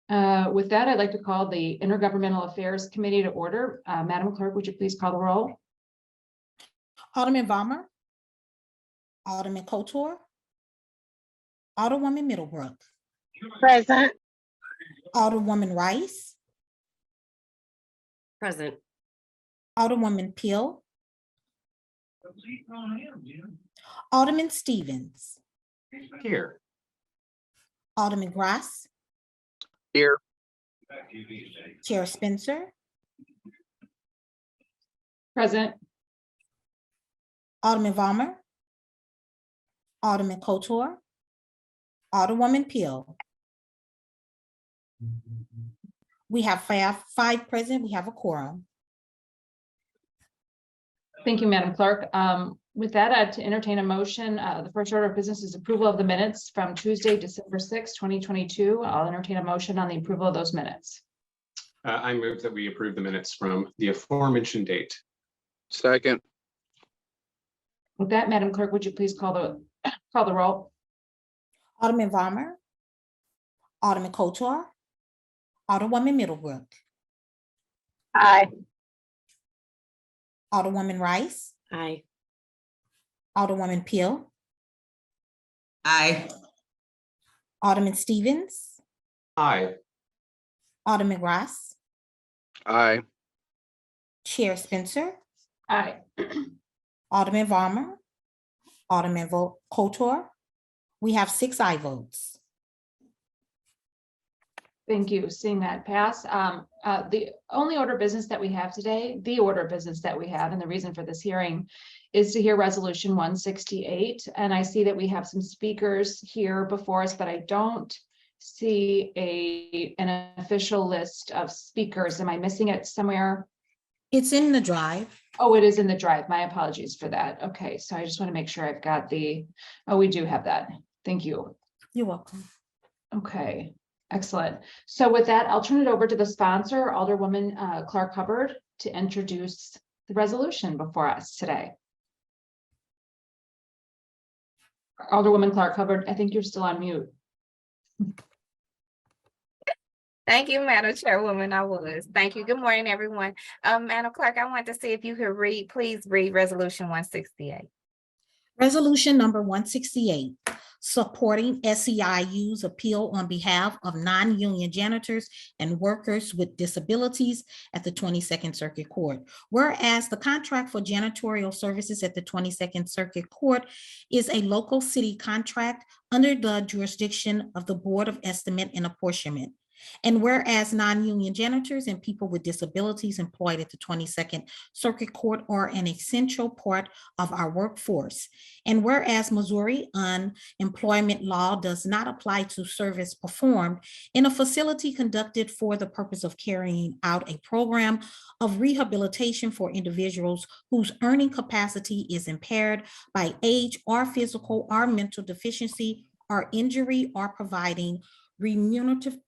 With that, I'd like to call the Intergovernmental Affairs Committee to order. Madam Clerk, would you please call the roll? Alderman Valmer, Alderman Couture, Alderwoman Middlebrook, Present. Alderwoman Rice, Present. Alderwoman Peel, Alderman Stevens, Here. Alderman Grass, Here. Chair Spencer, Present. Alderman Valmer, Alderman Couture, Alderwoman Peel. We have five present. We have a quorum. Thank you, Madam Clerk. With that, I'd to entertain a motion. The first order of business is approval of the minutes from Tuesday, December 6, 2022. I'll entertain a motion on the approval of those minutes. I move that we approve the minutes from the aforementioned date. Second. With that, Madam Clerk, would you please call the roll? Alderman Valmer, Alderman Couture, Alderwoman Middlebrook, Aye. Alderwoman Rice, Aye. Alderwoman Peel, Aye. Alderman Stevens, Aye. Alderman Grass, Aye. Chair Spencer, Aye. Alderman Valmer, Alderman Couture. We have 6 aye votes. Thank you. Seeing that pass. The only order of business that we have today, the order of business that we have, and the reason for this hearing is to hear Resolution 168. And I see that we have some speakers here before us, but I don't see an official list of speakers. Am I missing it somewhere? It's in the drive. Oh, it is in the drive. My apologies for that. Okay, so I just want to make sure I've got oh, we do have that. Thank you. You're welcome. Okay, excellent. So with that, I'll turn it over to the sponsor, Alderwoman Clark Hubbard, to introduce the resolution before us today. Alderwoman Clark Hubbard, I think you're still on mute. Thank you, Madam Chairwoman. I was. Thank you. Good morning, everyone. Madam Clerk, I want to see if you could please read Resolution 168. Resolution number 168, supporting SEIU's appeal on behalf of non-union janitors and workers with disabilities at the 22nd Circuit Court. Whereas the contract for janitorial services at the 22nd Circuit Court is a local city contract under the jurisdiction of the Board of Estimate and Apportionment. And whereas non-union janitors and people with disabilities employed at the 22nd Circuit Court are an essential part of our workforce. And whereas Missouri unemployment law does not apply to service performed in a facility conducted for the purpose of carrying out a program of rehabilitation for individuals whose earning capacity is impaired by age or physical or mental deficiency or injury, or providing remunerative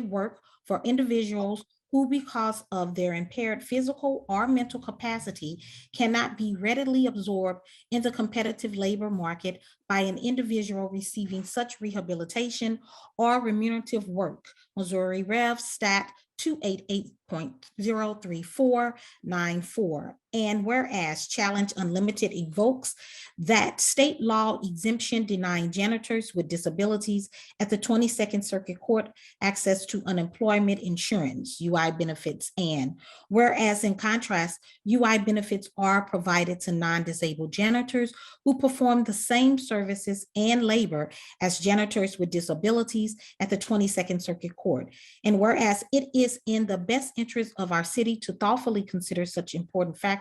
work for individuals who, because of their impaired physical or mental capacity, cannot be readily absorbed in the competitive labor market by an individual receiving such rehabilitation or remunerative work. Missouri Rev. Stat 288.03494. And whereas Challenge Unlimited evokes that state law exemption denying janitors with disabilities at the 22nd Circuit Court access to unemployment insurance, UI benefits, and whereas in contrast, UI benefits are provided to non-disabled janitors who perform the same services and labor as janitors with disabilities at the 22nd Circuit Court. And whereas it is in the best interest of our city to thoughtfully consider such important factors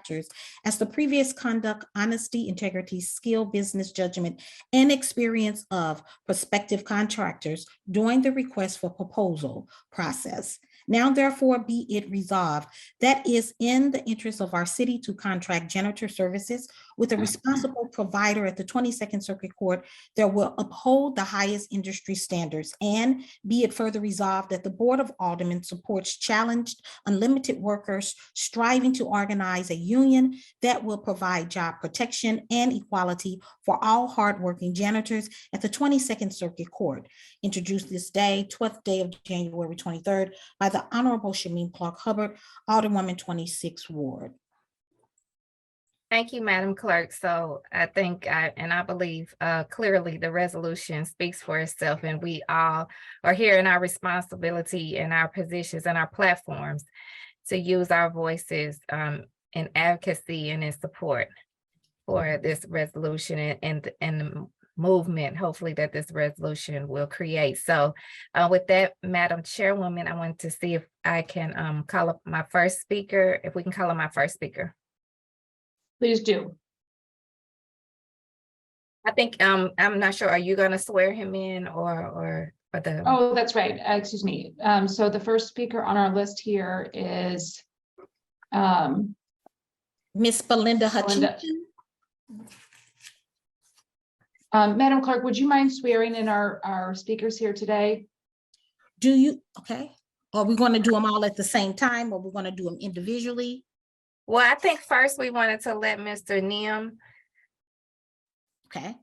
as the previous conduct, honesty, integrity, skill, business judgment, and experience of prospective contractors during the request for proposal process. Now, therefore, be it resolved that is in the interest of our city to contract janitor services with a responsible provider at the 22nd Circuit Court that will uphold the highest industry standards. And be it further resolved that the Board of Aldermen supports challenged unlimited workers striving to organize a union that will provide job protection and equality for all hardworking janitors at the 22nd Circuit Court. Introduced this day, 12th day of January 23rd, by the Honorable Shameen Clark Hubbard, Alderwoman 26th Ward. Thank you, Madam Clerk. So I think I believe clearly the resolution speaks for itself, and we all are here in our responsibility and our positions and our platforms to use our voices in advocacy and in support for this resolution and the movement, hopefully, that this resolution will create. So with that, Madam Chairwoman, I want to see if I can call up my first speaker, if we can call up my first speaker. Please do. I think I'm not sure. Are you going to swear him in or the? Oh, that's right. Excuse me. So the first speaker on our list here is Miss Belinda Belinda. Hutchinson. Madam Clerk, would you mind swearing in our speakers here today? Do you, okay? Are we going to do them all at the same time, or we're going to do them individually? Well, I think first we wanted to let Mr. Nim, Okay,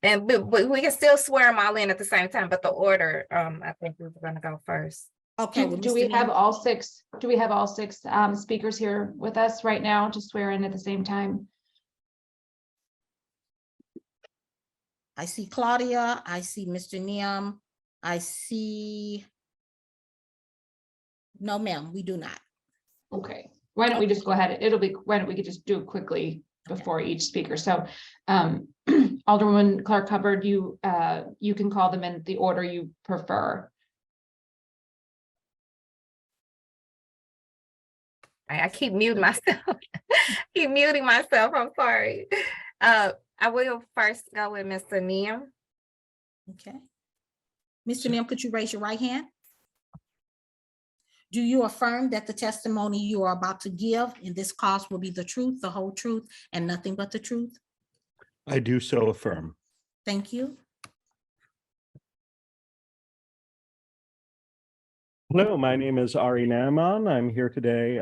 and we can still swear them all in at the same time, but the order, I think we were going to go first. okay. Do, well, do Mr. we have Nim- all six? Do we have all six speakers here with us right now to swear in at the same time? I see Claudia, I see Mr. Nim, I see. No, ma'am, we do not. Okay, why don't we just go ahead? Why don't we just do it quickly before each speaker? So Alderwoman Clark Hubbard, you can call them in the order you prefer. I keep muting myself. Keep muting myself. I'm sorry. I will first go with Mr. Nim. Okay. Mr. Nim, could you raise your right hand? Do you affirm that the testimony you are about to give in this cause will be the truth, the whole truth, and nothing but the truth? I do so affirm. Thank you. Hello, my name is Ari Naaman. I'm here today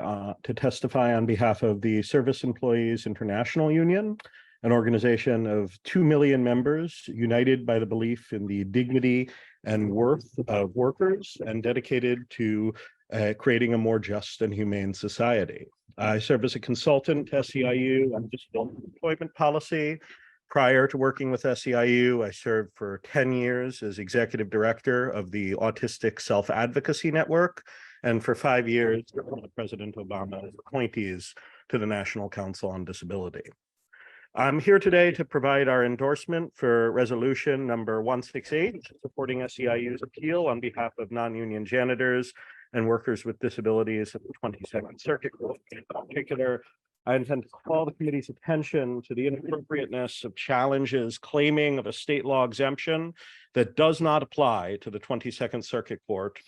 to testify on behalf of the Service Employees International Union, an organization of 2 million members united by the belief in the dignity and worth of workers and dedicated to creating a more just and humane society. I serve as a consultant to SEIU on disability employment policy. Prior to working with SEIU, I served for 10 years as executive director of the Autistic Self-Advocacy Network, and for 5 years, President Obama's appointees to the National Council on Disability. I'm here today to provide our endorsement for resolution number 168, supporting SEIU's appeal on behalf of non-union janitors and workers with disabilities at the 22nd Circuit Court. In particular, I intend to call the committee's attention to the inappropriateness of challenges claiming of a state law exemption that does not apply to the 22nd Circuit Court.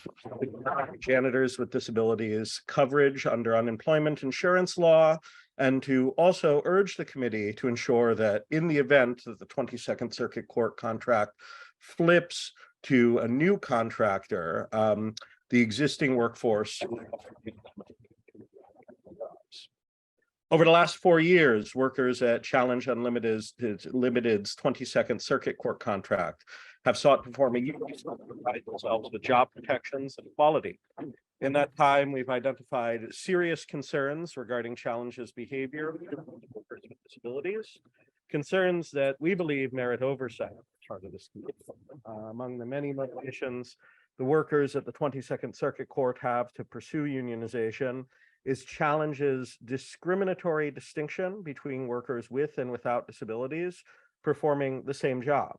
Janitors with disabilities coverage under unemployment insurance law, and to also urge the committee to ensure that in the event that the 22nd Circuit Court contract flips to a new contractor, the existing workforce. Over the last 4 years, workers at Challenge Unlimited's 22nd Circuit Court contract have sought to form a union to provide themselves with job protections and equality. In that time, we've identified serious concerns regarding Challenge's behavior of workers with disabilities, concerns that we believe merit oversight as part of this committee. Among the many motivations the workers at the 22nd Circuit Court have to pursue unionization is Challenge's discriminatory distinction between workers with and without disabilities performing the same job.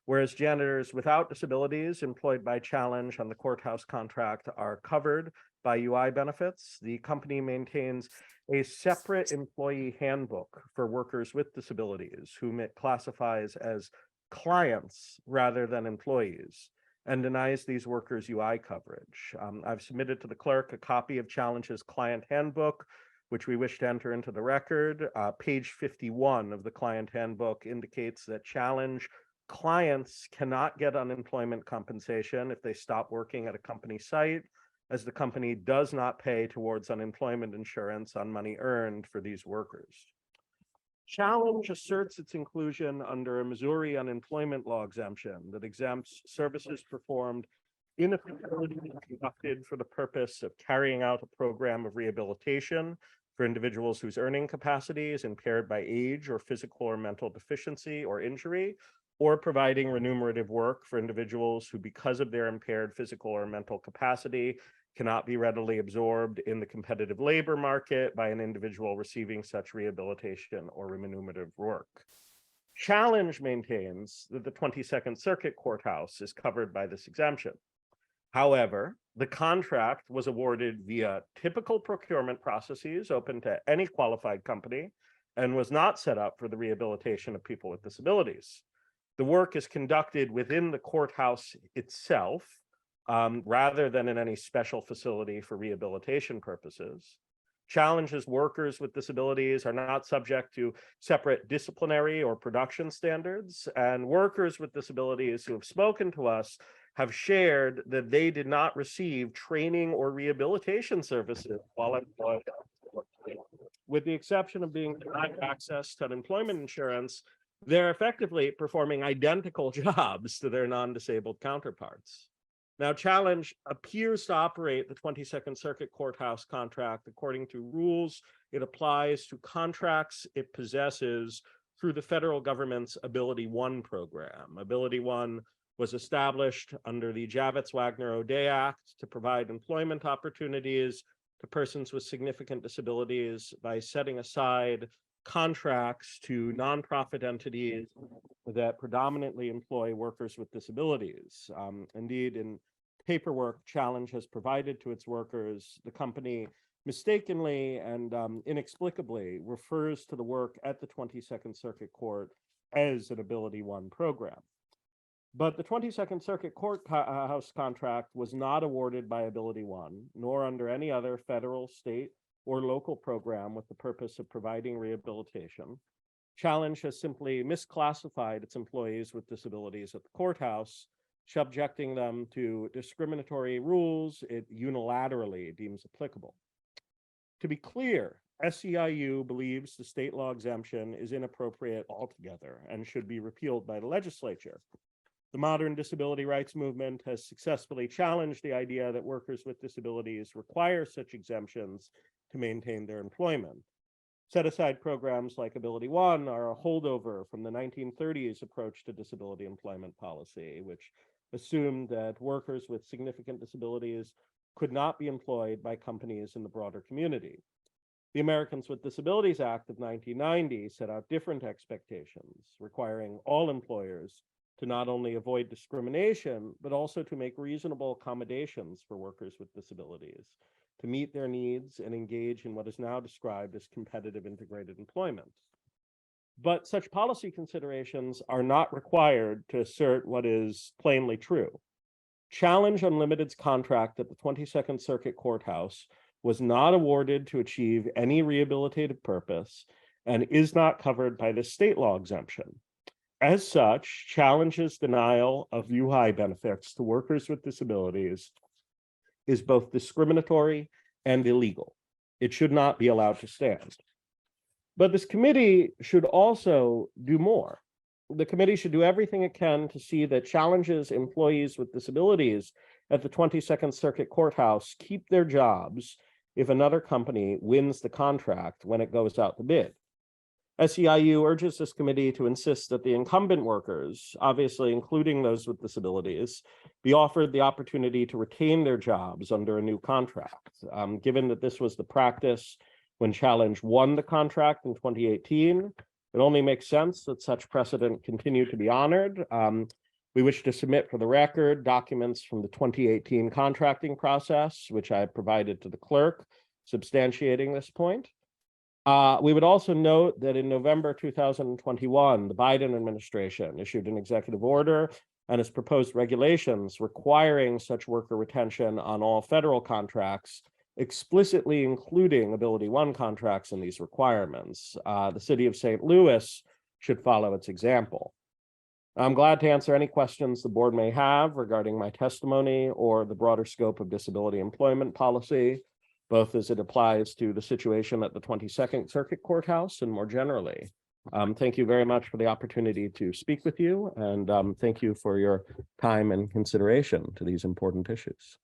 Whereas janitors without disabilities employed by Challenge on the courthouse contract are covered by UI benefits, the company maintains a separate employee handbook for workers with disabilities whom it classifies as clients rather than employees, and denies these workers UI coverage. I've submitted to the clerk a copy of Challenge's client handbook, which we wish to enter into the record. Page 51 of the client handbook indicates that challenge clients cannot get unemployment compensation if they stop working at a company site, as the company does not pay towards unemployment insurance on money earned for these workers. Challenge asserts its inclusion under a Missouri unemployment law exemption that exempts services performed in a facility conducted for the purpose of carrying out a program of rehabilitation for individuals whose earning capacity is impaired by age or physical or mental deficiency or injury, or providing remunerative work for individuals who, because of their impaired physical or mental capacity, cannot be readily absorbed in the competitive labor market by an individual receiving such rehabilitation or remunerative work. Challenge maintains that the 22nd Circuit Courthouse is covered by this exemption. However, the contract was awarded via typical procurement processes open to any qualified company and was not set up for the rehabilitation of people with disabilities. The work is conducted within the courthouse itself, rather than in any special facility for rehabilitation purposes. Challenges workers with disabilities are not subject to separate disciplinary or production standards, and workers with disabilities who have spoken to us have shared that they did not receive training or rehabilitation services while employed. With the exception of being denied access to unemployment insurance, they're effectively performing identical jobs to their non-disabled counterparts. Now, Challenge appears to operate the 22nd Circuit Courthouse contract according to rules it applies to contracts it possesses through the federal government's Ability One program. Ability One was established under the Javits-Wagner-O'Day Act to provide employment opportunities to persons with significant disabilities by setting aside contracts to nonprofit entities that predominantly employ workers with disabilities. Indeed, in paperwork Challenge has provided to its workers, the company mistakenly and inexplicably refers to the work at the 22nd Circuit Court as an Ability One program. But the 22nd Circuit Courthouse contract was not awarded by Ability One, nor under any other federal, state, or local program with the purpose of providing rehabilitation. Challenge has simply misclassified its employees with disabilities at the courthouse, subjecting them to discriminatory rules it unilaterally deems applicable. To be clear, SEIU believes the state law exemption is inappropriate altogether and should be repealed by the legislature. The modern disability rights movement has successfully challenged the idea that workers with disabilities require such exemptions to maintain their employment. Set-aside programs like Ability One are a holdover from the 1930s approach to disability employment policy, which assumed that workers with significant disabilities could not be employed by companies in the broader community. The Americans with Disabilities Act of 1990 set out different expectations, requiring all employers to not only avoid discrimination, but also to make reasonable accommodations for workers with disabilities, to meet their needs and engage in what is now described as competitive integrated employment. But such policy considerations are not required to assert what is plainly true. Challenge Unlimited's contract at the 22nd Circuit Courthouse was not awarded to achieve any rehabilitative purpose and is not covered by the state law exemption. As such, Challenge's denial of UI benefits to workers with disabilities is both discriminatory and illegal. It should not be allowed to stand. But this committee should also do more. The committee should do everything it can to see that Challenge's employees with disabilities at the 22nd Circuit Courthouse keep their jobs if another company wins the contract when it goes out to bid. SEIU urges this committee to insist that the incumbent workers, obviously including those with disabilities, be offered the opportunity to retain their jobs under a new contract. Given that this was the practice when Challenge won the contract in 2018, it only makes sense that such precedent continue to be honored. We wish to submit for the record documents from the 2018 contracting process, which I have provided to the clerk, substantiating this point. We would also note that in November 2021, the Biden administration issued an executive order and has proposed regulations requiring such worker retention on all federal contracts explicitly including Ability One contracts in these requirements. The city of St. Louis should follow its example. I'm glad to answer any questions the board may have regarding my testimony or the broader scope of disability employment policy, both as it applies to the situation at the 22nd Circuit Courthouse and more generally. Thank you very much for the opportunity to speak with you, and thank you for your time and consideration to these important issues.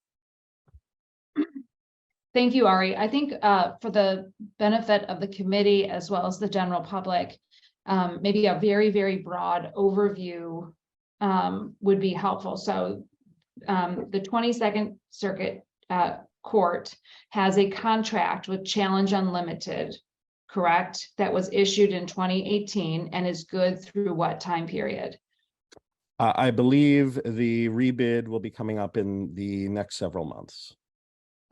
Thank you, Ari. I think for the benefit of the committee as well as the general public, maybe a very, very broad overview would be helpful. So the 22nd Circuit Court has a contract with Challenge Unlimited, correct? That was issued in 2018 and is good through what time period? I believe the rebid will be coming up in the next several months.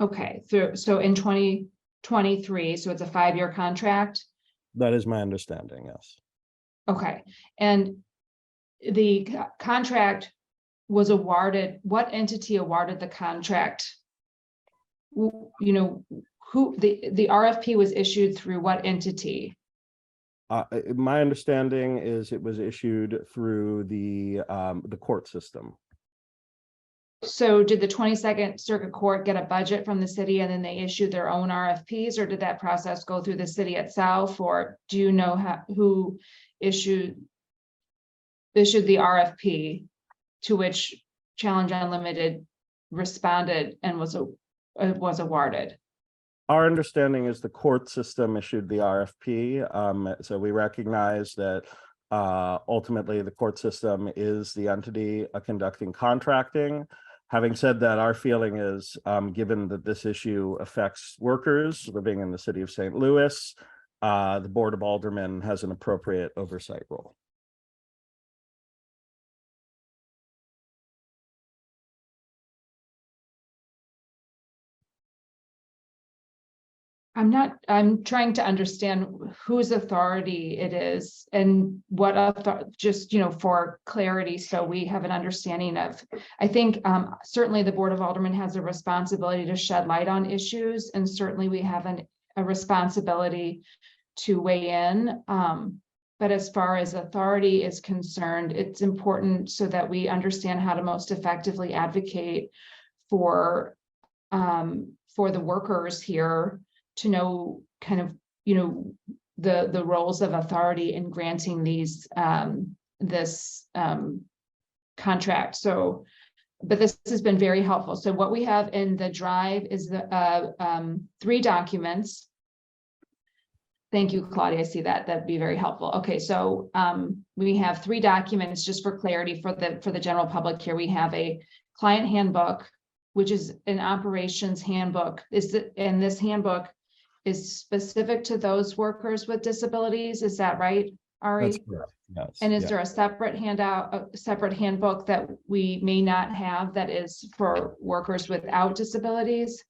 Okay, so in 2023, so it's a 5-year contract? That is my understanding, yes. Okay, and the contract was awarded, what entity awarded the contract? You know, who the RFP was issued through what entity? My understanding is it was issued through the court system. So did the 22nd Circuit Court get a budget from the city and then they issued their own RFPs, or did that process go through the city itself? Or do you know who issued the RFP to which Challenge Unlimited responded and was awarded? Our understanding is the court system issued the RFP. So we recognize that ultimately the court system is the entity conducting contracting. Having said that, our feeling is, given that this issue affects workers living in the city of St. Louis, the Board of Aldermen has an appropriate oversight role. I'm trying to understand whose authority it is and what, just, for clarity, so we have an understanding of, I think certainly the Board of Aldermen has a responsibility to shed light on issues, and certainly we have a responsibility to weigh in. But as far as authority is concerned, it's important so that we understand how to most effectively advocate for the workers here, to know kind of, the roles of authority in granting these this contract. So, but this has been very helpful. So what we have in the drive is the 3 documents. Thank you, Claudia. I see that. That'd be very helpful. Okay, so we have 3 documents, just for clarity for the general public here. We have a client handbook, which is an operations handbook. And this handbook is specific to those workers with disabilities. Is that right, Ari? That's correct. Yes. And is there a separate handout, a separate handbook that we may not have that is for workers without disabilities?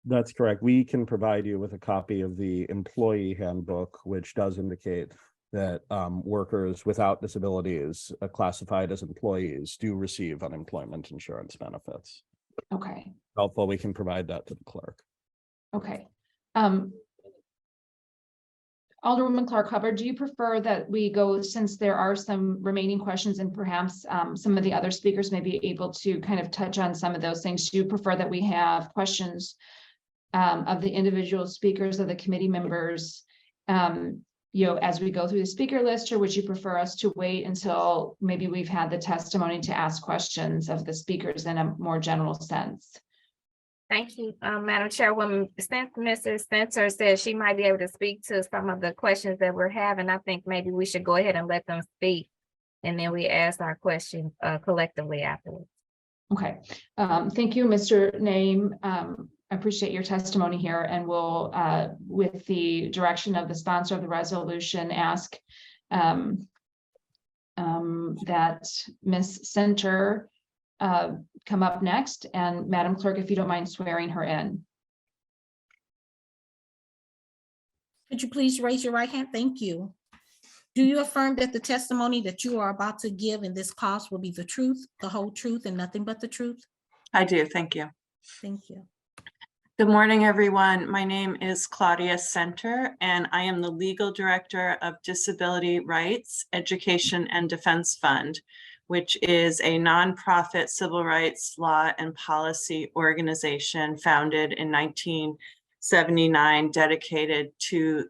That's correct. We can provide you with a copy of the employee handbook, which does indicate that workers without disabilities classified as employees do receive unemployment insurance benefits. Okay. Helpful, we can provide that to the clerk. Okay. Alderwoman Clark-Hubbard, do you prefer that we go, since there are some remaining questions and perhaps some of the other speakers may be able to kind of touch on some of those things, do you prefer that we have questions of the individual speakers, of the committee members, as we go through the speaker list, or would you prefer us to wait until maybe we've had the testimony to ask questions of the speakers in a more general sense? Thank you, Madam Chairwoman. Since Mrs. Spencer said she might be able to speak to some of the questions that we're having, I think maybe we should go ahead and let them speak, and then we ask our questions collectively afterwards. Okay, thank you, Mr. Naim. I appreciate your testimony here, and we'll, with the direction of the sponsor of the resolution, ask that Ms. Center come up next, and Madam Clerk, if you don't mind swearing her in. Could you please raise your right hand? Thank you. Do you affirm that the testimony that you are about to give in this cause will be the truth, the whole truth, and nothing but the truth? I do. Thank you. Thank you. Good morning, everyone. My name is Claudia Center, and I am the Legal Director of Disability Rights, Education, and Defense Fund, which is a nonprofit civil rights law and policy organization founded in 1979, dedicated to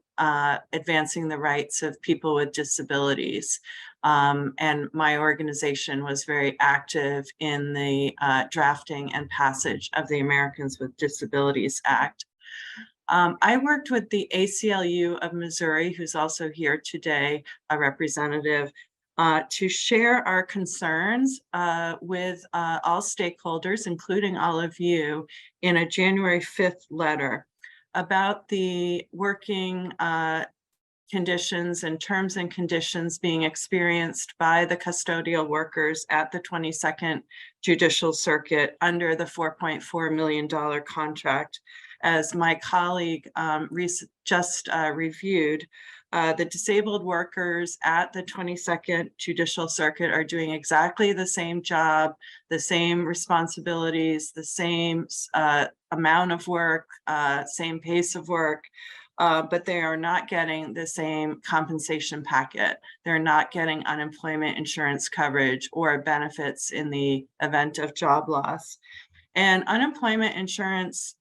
advancing the rights of people with disabilities. And my organization was very active in the drafting and passage of the Americans with Disabilities Act. I worked with the ACLU of Missouri, who's also here today, a representative, to share our concerns with all stakeholders, including all of you, in a January 5th letter about the working conditions and terms and conditions being experienced by the custodial workers at the 22nd Judicial Circuit under the $4.4 million contract. As my colleague just reviewed, the disabled workers at the 22nd Judicial Circuit are doing exactly the same job, the same responsibilities, the same amount of work, same pace of work. But they are not getting the same compensation packet. They're not getting unemployment insurance coverage or benefits in the event of job loss. And unemployment insurance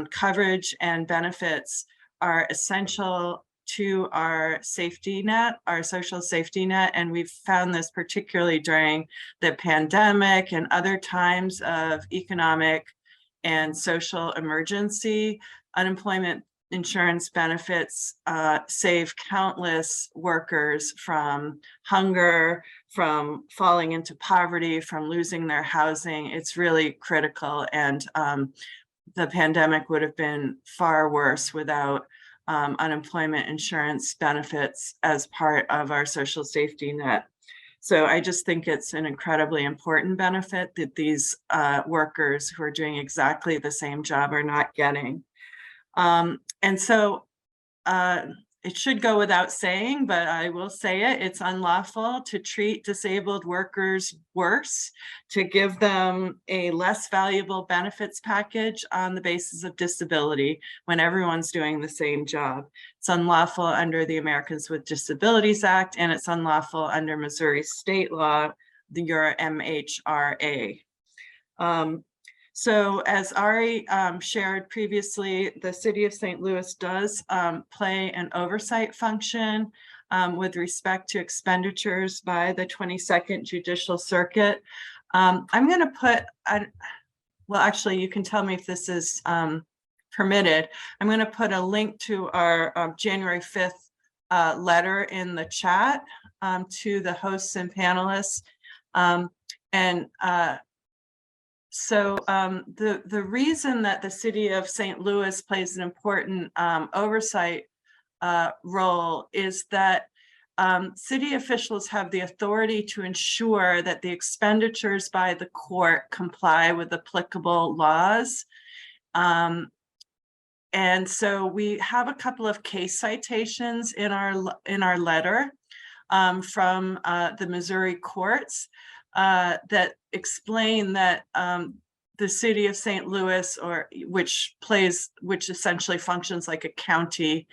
coverage and benefits are essential to our safety net, our social safety net. And we've found this particularly during the pandemic and other times of economic and social emergency. Unemployment insurance benefits save countless workers from hunger, from falling into poverty, from losing their housing. It's really critical. And the pandemic would have been far worse without unemployment insurance benefits as part of our social safety net. So I just think it's an incredibly important benefit that these workers who are doing exactly the same job are not getting. And so it should go without saying, but I will say it, it's unlawful to treat disabled workers worse, to give them a less valuable benefits package on the basis of disability when everyone's doing the same job. It's unlawful under the Americans with Disabilities Act, and it's unlawful under Missouri state law, your MHRA. So as Ari shared previously, the city of St. Louis does play an oversight function with respect to expenditures by the 22nd Judicial Circuit. I'm going to put, well, actually, you can tell me if this is permitted. I'm going to put a link to our January 5th letter in the chat to the hosts and panelists. So the reason that the city of St. Louis plays an important oversight role is that city officials have the authority to ensure that the expenditures by the court comply with applicable laws. And so we have a couple of case citations in our letter from the Missouri courts that explain that the city of St. Louis, or which essentially functions like a county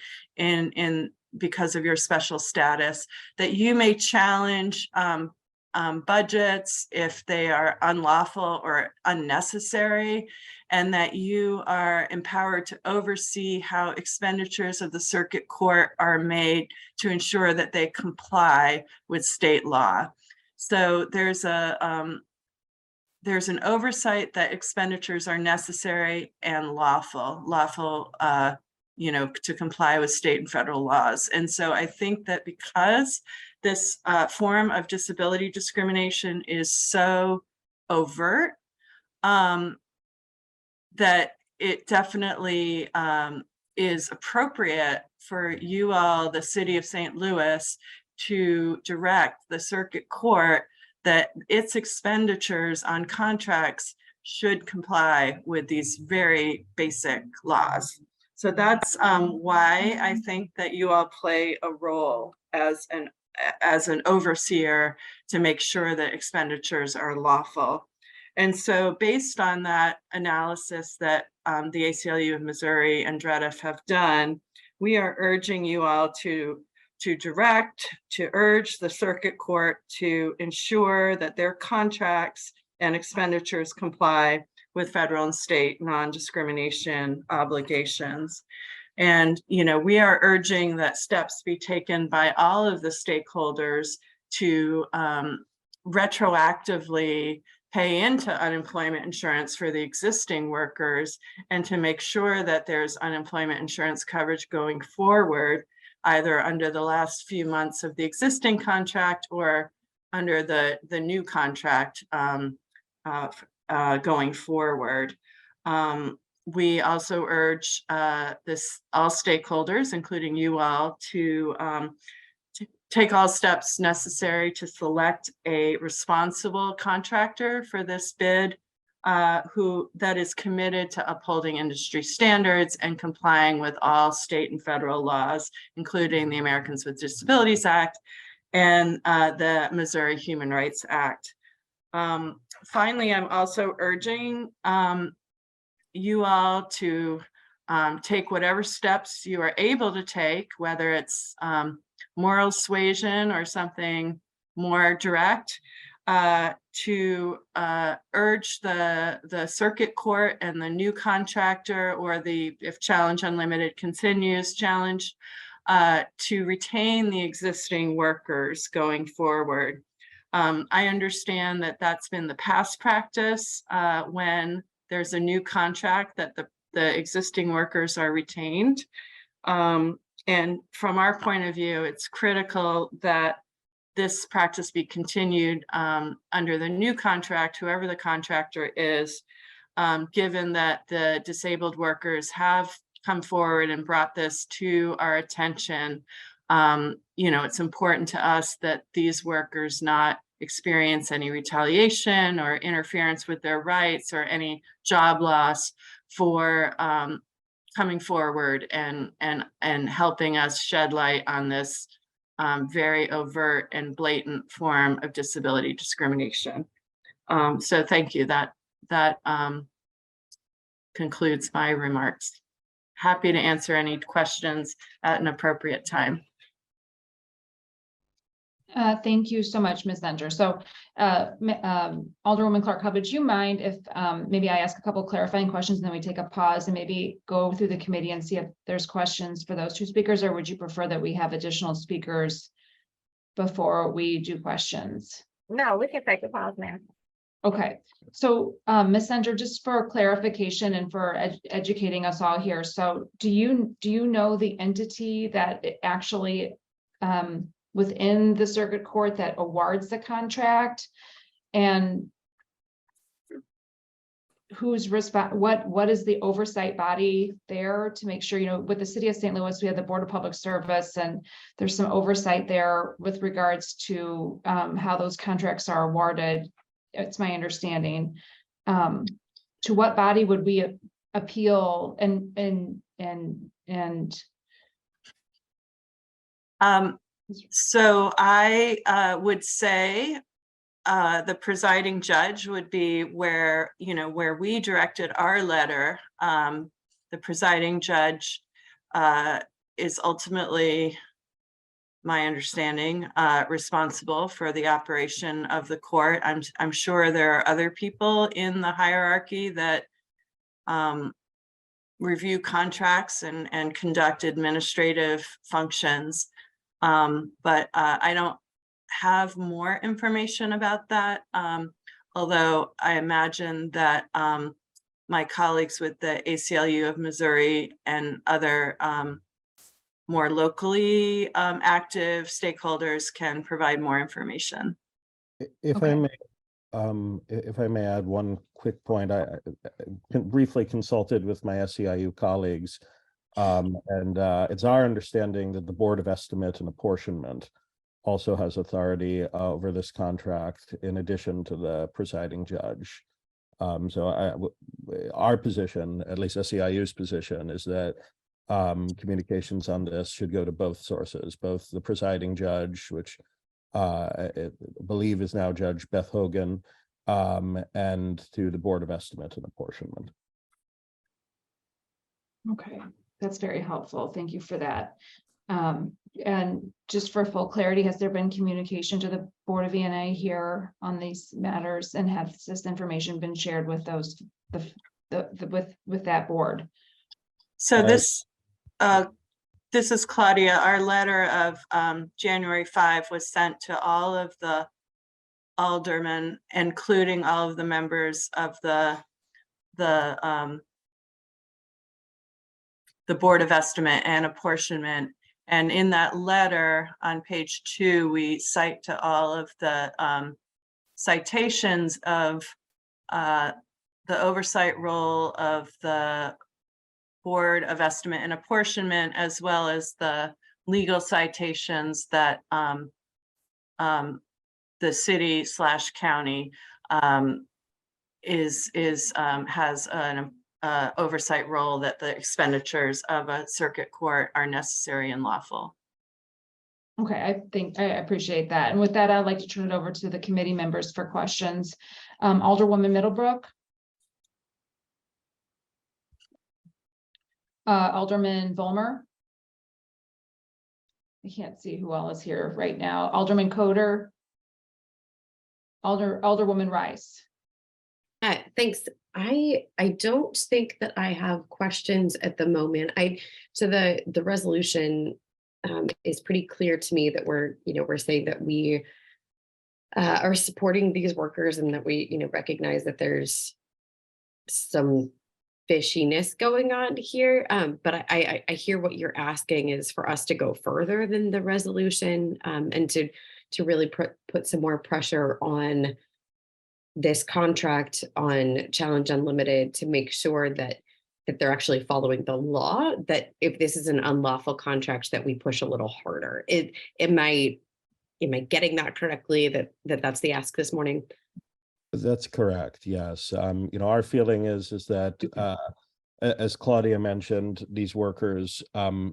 because of your special status, that you may challenge budgets if they are unlawful or unnecessary, and that you are empowered to oversee how expenditures of the circuit court are made to ensure that they comply with state law. So there's an oversight that expenditures are necessary and lawful, to comply with state and federal laws. And so I think that because this form of disability discrimination is so overt, that it definitely is appropriate for you all, the city of St. Louis, to direct the circuit court that its expenditures on contracts should comply with these very basic laws. So that's why I think that you all play a role as an overseer to make sure that expenditures are lawful. And so based on that analysis that the ACLU of Missouri and DREDF have done, we are urging you all to urge the circuit court to ensure that their contracts and expenditures comply with federal and state non-discrimination obligations. And, we are urging that steps be taken by all of the stakeholders to retroactively pay into unemployment insurance for the existing workers and to make sure that there's unemployment insurance coverage going forward, either under the last few months of the existing contract or under the new contract going forward. We also urge all stakeholders, including you all, to take all steps necessary to select a responsible contractor for this bid that is committed to upholding industry standards and complying with all state and federal laws, including the Americans with Disabilities Act and the Missouri Human Rights Act. Finally, I'm also urging you all to take whatever steps you are able to take, whether it's moral suasion or something more direct, to urge the circuit court and the new contractor, or if Challenge Unlimited continues challenge, to retain the existing workers going forward. I understand that that's been the past practice when there's a new contract, that the existing workers are retained. And from our point of view, it's critical that this practice be continued under the new contract, whoever the contractor is, given that the disabled workers have come forward and brought this to our attention. It's important to us that these workers not experience any retaliation or interference with their rights or any job loss for coming forward and helping us shed light on this very overt and blatant form of disability discrimination. So thank you. That concludes my remarks. Happy to answer any questions at an appropriate time. Thank you so much, Ms. Zencher. So Alderwoman Clark, would you mind if maybe I ask a couple clarifying questions and then we take a pause and maybe go through the committee and see if there's questions for those two speakers, or would you prefer that we have additional speakers before we do questions? No, we can take a pause now. Okay, so Ms. Zencher, just for clarification and for educating us all here, so do you know the entity that actually within the circuit court that awards the contract, and who's what is the oversight body there to make sure, with the city of St. Louis, we have the Board of Public Service, and there's some oversight there with regards to how those contracts are awarded. It's my understanding. To what body would we appeal and so I would say the presiding judge would be where we directed our letter. The presiding judge is ultimately, my understanding, responsible for the operation of the court. I'm sure there are other people in the hierarchy that review contracts and conduct administrative functions. But I don't have more information about that, although I imagine that my colleagues with the ACLU of Missouri and other more locally active stakeholders can provide more information. If I may add one quick point, I briefly consulted with my SEIU colleagues. And it's our understanding that the Board of Estimate and Apportionment also has authority over this contract in addition to the presiding judge. So our position, at least SEIU's position, is that communications on this should go to both sources, both the presiding judge, which I believe is now Judge Beth Hogan, and to the Board of Estimate and Apportionment. Okay, that's very helpful. Thank you for that. And just for full clarity, has there been communication to the Board of ENA here on these matters, and has this information been shared with those, with that board? So this is Claudia. Our letter of January 5 was sent to all of the aldermen, including all of the members of the Board of Estimate and Apportionment. And in that letter on page 2, we cite to all of the citations of the oversight role of the Board of Estimate and Apportionment, as well as the legal citations that the city / county has an oversight role that the expenditures of a circuit court are necessary and lawful. Okay, I think I appreciate that. And with that, I'd like to turn it over to the committee members for questions. Alderwoman Middlebrook. Alderman Volmer. I can't see who all is here right now. Alderman Coder. Alderwoman Rice. Thanks. I don't think that I have questions at the moment. So the resolution is pretty clear to me that we're saying that we are supporting these workers, and that we recognize that there's some fishiness going on here. But I hear what you're asking is for us to go further than the resolution, and to really put some more pressure on this contract, on Challenge Unlimited, to make sure that they're actually following the law, that if this is an unlawful contract, that we push a little harder. Am I getting that correctly, that's the ask this morning? That's correct. Yes. Our feeling is that as Claudia mentioned, these workers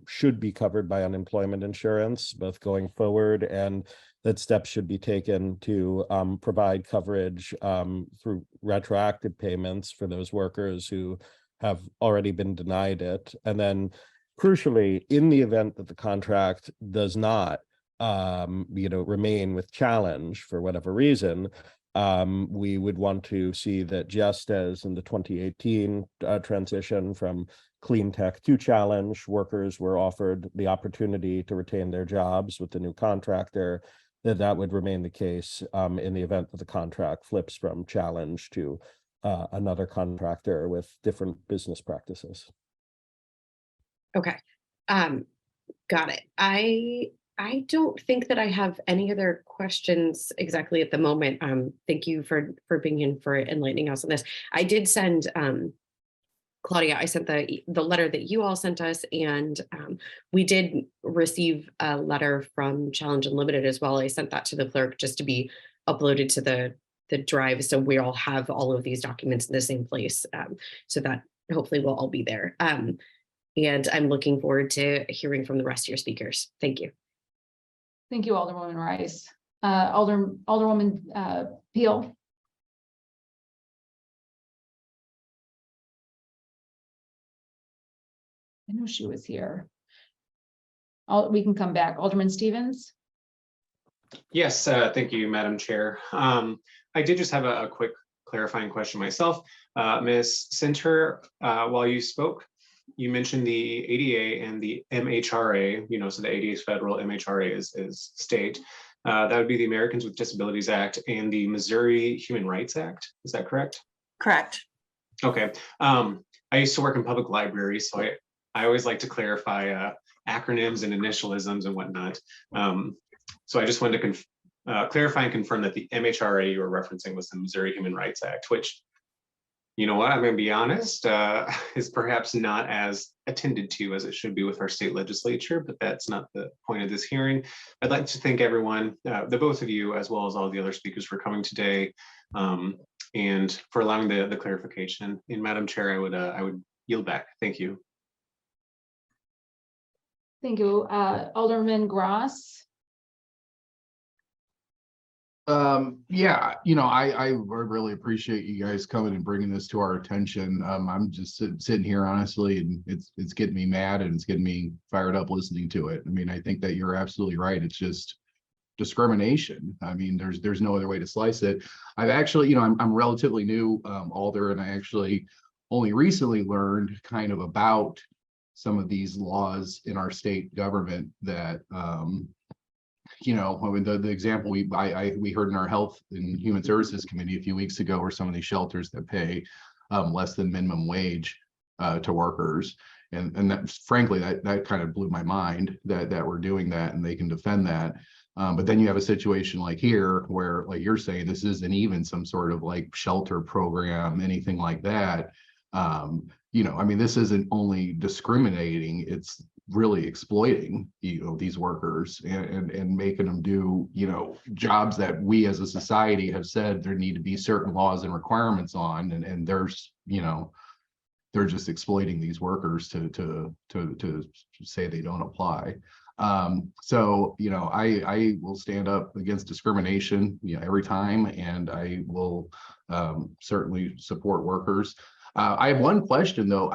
should be covered by unemployment insurance, both going forward, and that steps should be taken to provide coverage through retroactive payments for those workers who have already been denied it. And then crucially, in the event that the contract does not remain with challenge for whatever reason, we would want to see that, just as in the 2018 transition from clean tech to challenge, workers were offered the opportunity to retain their jobs with the new contractor, that would remain the case in the event that the contract flips from challenge to another contractor with different business practices. Okay. Got it. I don't think that I have any other questions exactly at the moment. Thank you for being in, for enlightening us on this. I did send Claudia, I sent the letter that you all sent us, and we did receive a letter from Challenge Unlimited as well. I sent that to the clerk just to be uploaded to the drive, so we all have all of these documents in the same place, so that hopefully we'll all be there. And I'm looking forward to hearing from the rest of your speakers. Thank you. Thank you, Alderwoman Rice. Alderwoman Peel. I know she was here. We can come back. Alderman Stevens. Yes, thank you, Madam Chair. I did just have a quick clarifying question myself. Ms. Center, while you spoke, you mentioned the ADA and the MHRA, so the ADA is federal, MHRA is state. That would be the Americans with Disabilities Act and the Missouri Human Rights Act. Is that correct? Correct. Okay. I used to work in public libraries, so I always like to clarify acronyms and initialisms and whatnot. So I just wanted to clarify and confirm that the MHRA you were referencing was the Missouri Human Rights Act, which, you know what, I'm going to be honest, is perhaps not as attended to as it should be with our state legislature, but that's not the point of this hearing. I'd like to thank everyone, the both of you, as well as all the other speakers, for coming today and for allowing the clarification. And Madam Chair, I would yield back. Thank you. Thank you. Alderman Gross. Yeah, I really appreciate you guys coming and bringing this to our attention. I'm just sitting here honestly, and it's getting me mad and it's getting me fired up listening to it. I mean, I think that you're absolutely right. It's just discrimination. I mean, there's no other way to slice it. I've actually, I'm relatively new, Alder, and I actually only recently learned kind of about some of these laws in our state government that I mean, the example we heard in our Health and Human Services Committee a few weeks ago were some of these shelters that pay less than minimum wage to workers. And that, frankly, that kind of blew my mind that we're doing that and they can defend that. But then you have a situation like here where, like you're saying, this isn't even some sort of like shelter program, anything like that. I mean, this isn't only discriminating, it's really exploiting, these workers and making them do, jobs that we as a society have said there need to be certain laws and requirements on, and there's, they're just exploiting these workers to say they don't apply. So, I will stand up against discrimination, every time, and I will certainly support workers. I have one question though,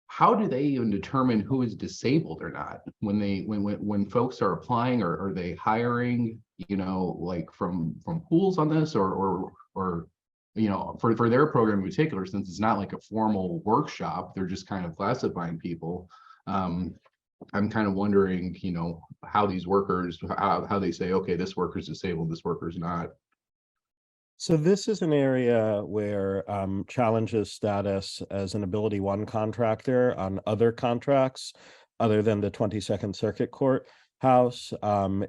how do they even determine who is disabled or not when folks are applying, or are they hiring, like from pools on this, or for their program in particular, since it's not like a formal workshop, they're just kind of classifying people. I'm kind of wondering, how these workers, how they say, okay, this worker's disabled, this worker's not. So this is an area where challenges status as an Ability One contractor on other contracts other than the 22nd Circuit Court House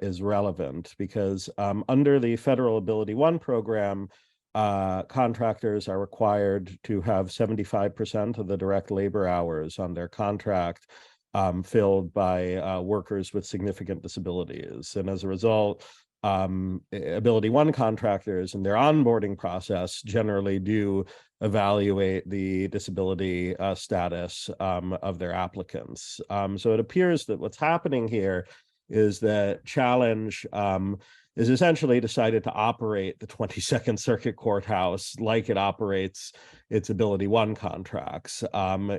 is relevant, because under the Federal Ability One program, contractors are required to have 75% of the direct labor hours on their contract filled by workers with significant disabilities. And as a result, Ability One contractors in their onboarding process generally do evaluate the disability status of their applicants. So it appears that what's happening here is that Challenge is essentially decided to operate the 22nd Circuit Courthouse like it operates its Ability One contracts,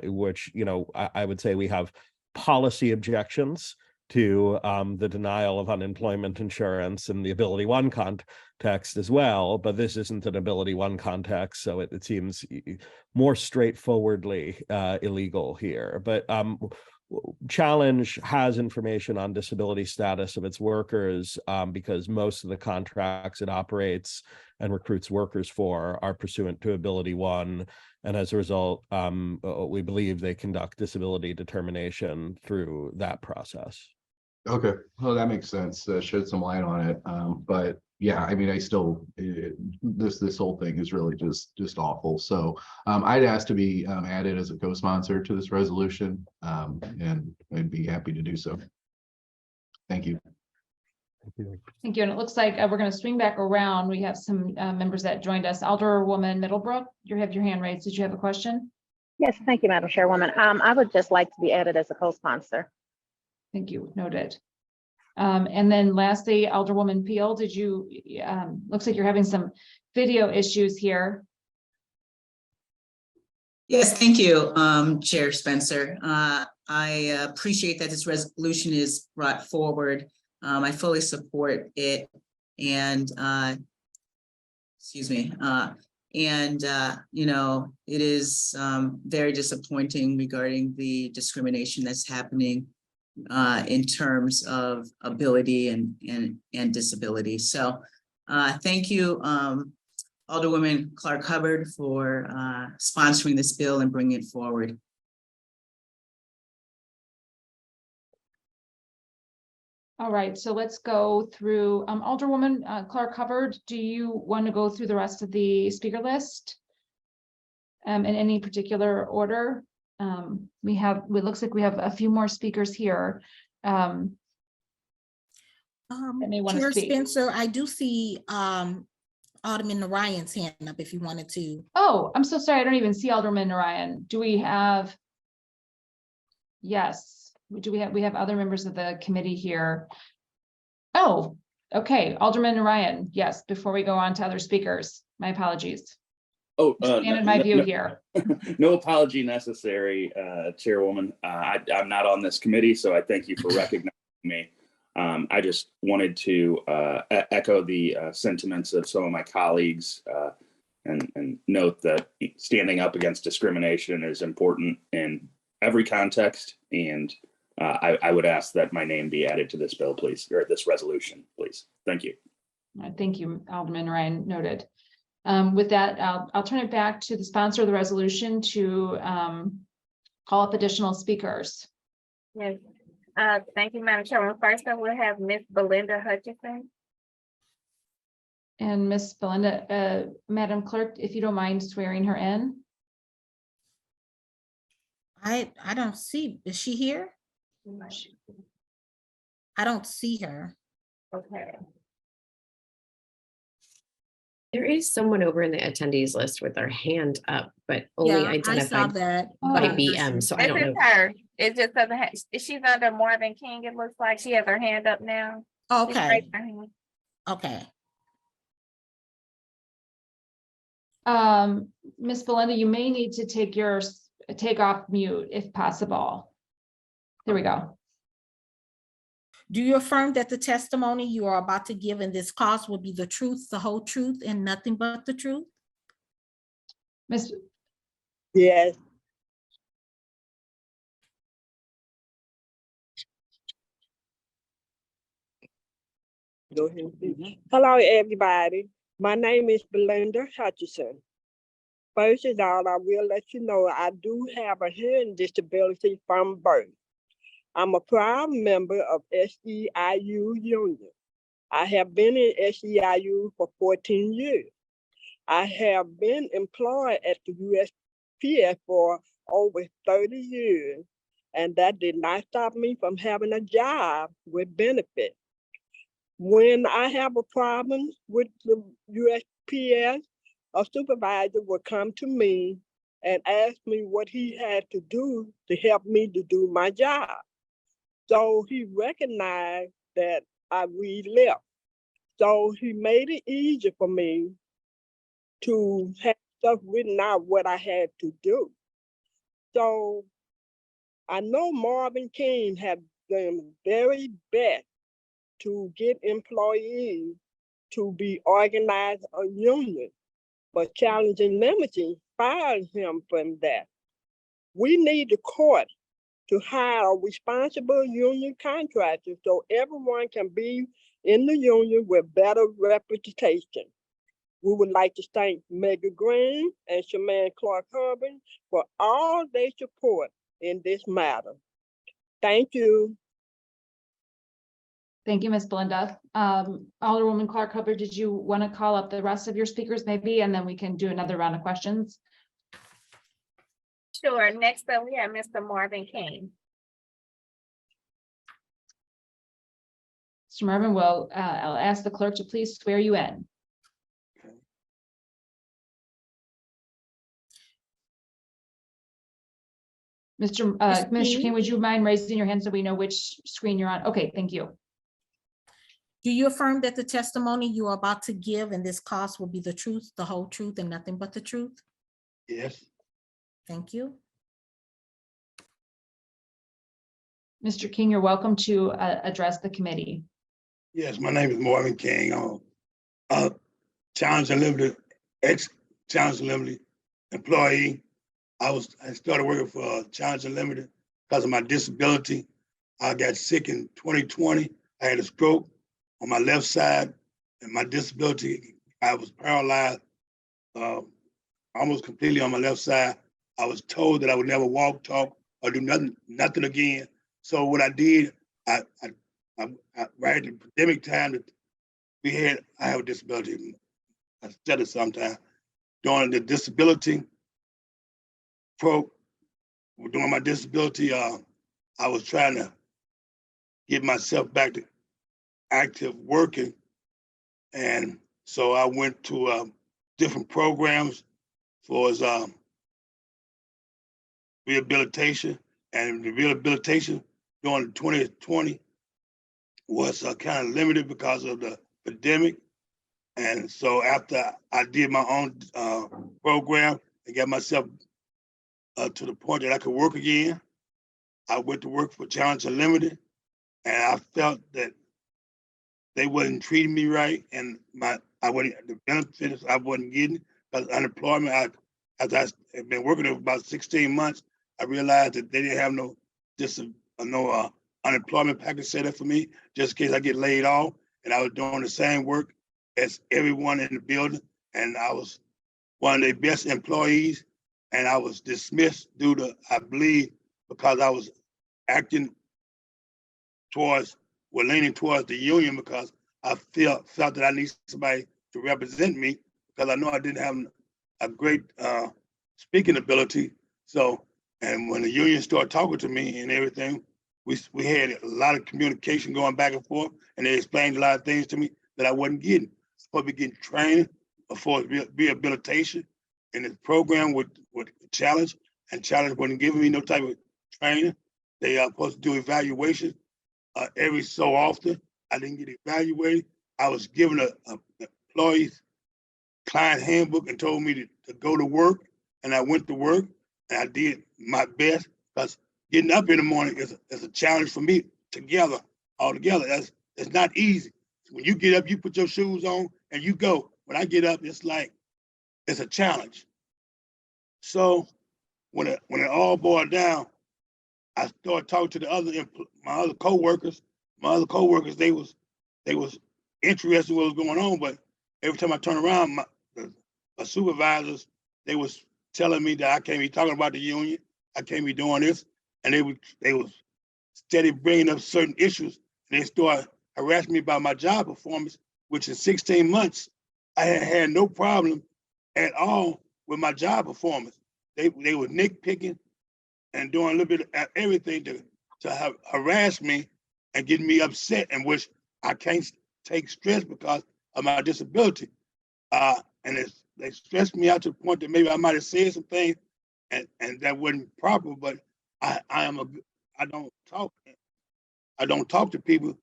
which, I would say we have policy objections to the denial of unemployment insurance in the Ability One context as well, but this isn't an Ability One context, so it seems more straightforwardly illegal here. But Challenge has information on disability status of its workers because most of the contracts it operates and recruits workers for are pursuant to Ability One. And as a result, we believe they conduct disability determination through that process. Okay, well, that makes sense. Shed some light on it. But yeah, I mean, I still, this whole thing is really just awful. So I'd ask to be added as a co-sponsor to this resolution, and I'd be happy to do so. Thank you. Thank you. And it looks like we're going to swing back around. We have some members that joined us. Alderwoman Middlebrook, you have your hand raised. Did you have a question? Yes, thank you, Madam Chairwoman. I would just like to be added as a co-sponsor. Thank you. Noted. And then lastly, Alderwoman Peel, did you, looks like you're having some video issues here. Yes, thank you, Chair Spencer. I appreciate that this resolution is brought forward. I fully support it, and it is very disappointing regarding the discrimination that's happening in terms of ability and disability. So thank you, Alderwoman Clark Hubbard, for sponsoring this bill and bringing it forward. All right, so let's go through Alderwoman Clark Hubbard. Do you want to go through the rest of the speaker list in any particular order? It looks like we have a few more speakers here. That may want to Chair speak. Spencer, I do see Alderman Narayan's hand up if you wanted to. Oh, I'm so sorry. I don't even see Alderman Narayan. Do we have? Yes. Do we have other members of the committee here? Oh, Okay, Alderman Ryan, yes, before we go on to other speakers, my apologies. Oh, Expanded my view here. no apology necessary, Chairwoman. I'm not on this committee, so I thank you for recognizing me. I just wanted to echo the sentiments of some of my colleagues and note that standing up against discrimination is important in every context. And I would ask that my name be added to this bill, please, or this resolution, please. Thank you. Thank you, Alderman Ryan, noted. With that, I'll turn it back to the sponsor of the resolution to call up additional speakers. Yes. Thank you, Madam Chairman. First up, we'll have Miss Belinda Hutchison. And Miss Belinda, Madam Clerk, if you don't mind swearing her in. I don't see, is she here? I don't see her. Okay. There is someone over in the attendees list with their hand up, but only Yeah, I saw identified that. by Oh, BM, so I This don't is know. her. It's just she's under Marvin King. It looks like she has her hand up now. She's Okay, raised her hand. okay. Miss Belinda, you may need to take off mute if possible. There we go. Do you affirm that the testimony you are about to give in this cause will be the truth, the whole truth, and nothing but the truth? Miss, Yes. Go ahead and speak. Hello, everybody. My name is Belinda Hutchison. First of all, I will let you know I do have a hearing disability from birth. I'm a proud member of SEIU Union. I have been in SEIU for 14 years. I have been employed at the USPS for over 30 years, and that did not stop me from having a job with benefits. When I have a problem with the USPS, a supervisor would come to me and ask me what he had to do to help me to do my job. So he recognized that I left. So he made it easier for me to have stuff written out what I had to do. So I know Marvin King had done very best to get employees to be organized a union, but Challenging Limited fired him from that. We need the court to hire a responsible union contractor so everyone can be in the union with better representation. We would like to thank Megan Green and Shaman Clark Harbin for all their support in this matter. Thank you. thank you, Miss Belinda. Alderwoman Clark Hubbard, did you want to call up the rest of your speakers maybe, and then we can do another round of questions? Sure. Next up, we have Mr. Marvin King. Mr. Marvin, I'll ask the clerk to please swear you in. Mr. King, would you mind raising your hand so we know which screen you're on? Okay, thank you. Do you affirm that the testimony you are about to give in this cause will be the truth, the whole truth, and nothing but the truth? Yes. Thank you. Mr. King, you're welcome to address the committee. Yes, my name is Marvin King. Challenge Unlimited, ex-Challenge Unlimited employee. I started working for Challenge Unlimited because of my disability. I got sick in 2020. I had a stroke on my left side, and my disability, I was paralyzed almost completely on my left side. I was told that I would never walk, talk, or do nothing again. So what I did, I right at the pandemic time that we had, I have a disability. I studied sometime during the disability during my disability. I was trying to get myself back to active working, and so I went to different programs for rehabilitation, and the rehabilitation during 2020 was kind of limited because of the pandemic. And so after I did my own program and got myself to the point that I could work again, I went to work for Challenge Unlimited, and I felt that they wasn't treating me right, and the benefits I wasn't getting because unemployment. As I had been working there for about 16 months, I realized that they didn't have no unemployment package set up for me just in case I get laid off. And I was doing the same work as everyone in the building, and I was one of their best employees, and I was dismissed due to, I believe, because I was acting leaning towards the union because I felt that I need somebody to represent me because I know I didn't have a great speaking ability. So, and when the union started talking to me and everything, we had a lot of communication going back and forth, and they explained a lot of things to me that I wasn't getting. Supposed to be getting training for rehabilitation, and the program with Challenge, and Challenge wasn't giving me no type of training. They are supposed to do evaluation every so often. I didn't get evaluated. I was given a employee's client handbook and told me to go to work, and I went to work, and I did my best because getting up in the morning is a challenge for me all together. It's not easy. When you get up, you put your shoes on and you go. When I get up, it's a challenge. So when it all boiled down, I started talking to my other coworkers. My other coworkers, they was interested in what was going on, but every time I turn around, my supervisors, they was telling me that I can't be talking about the union, I can't be doing this, and they was steady bringing up certain issues, and they started harassing me about my job performance, which in 16 months, I had no problem at all with my job performance. They were nitpicking and doing a little bit of everything to harass me and get me upset, in which I can't take stress because of my disability. And they stressed me out to the point that maybe I might have said some things and that wasn't proper, but I don't talk to people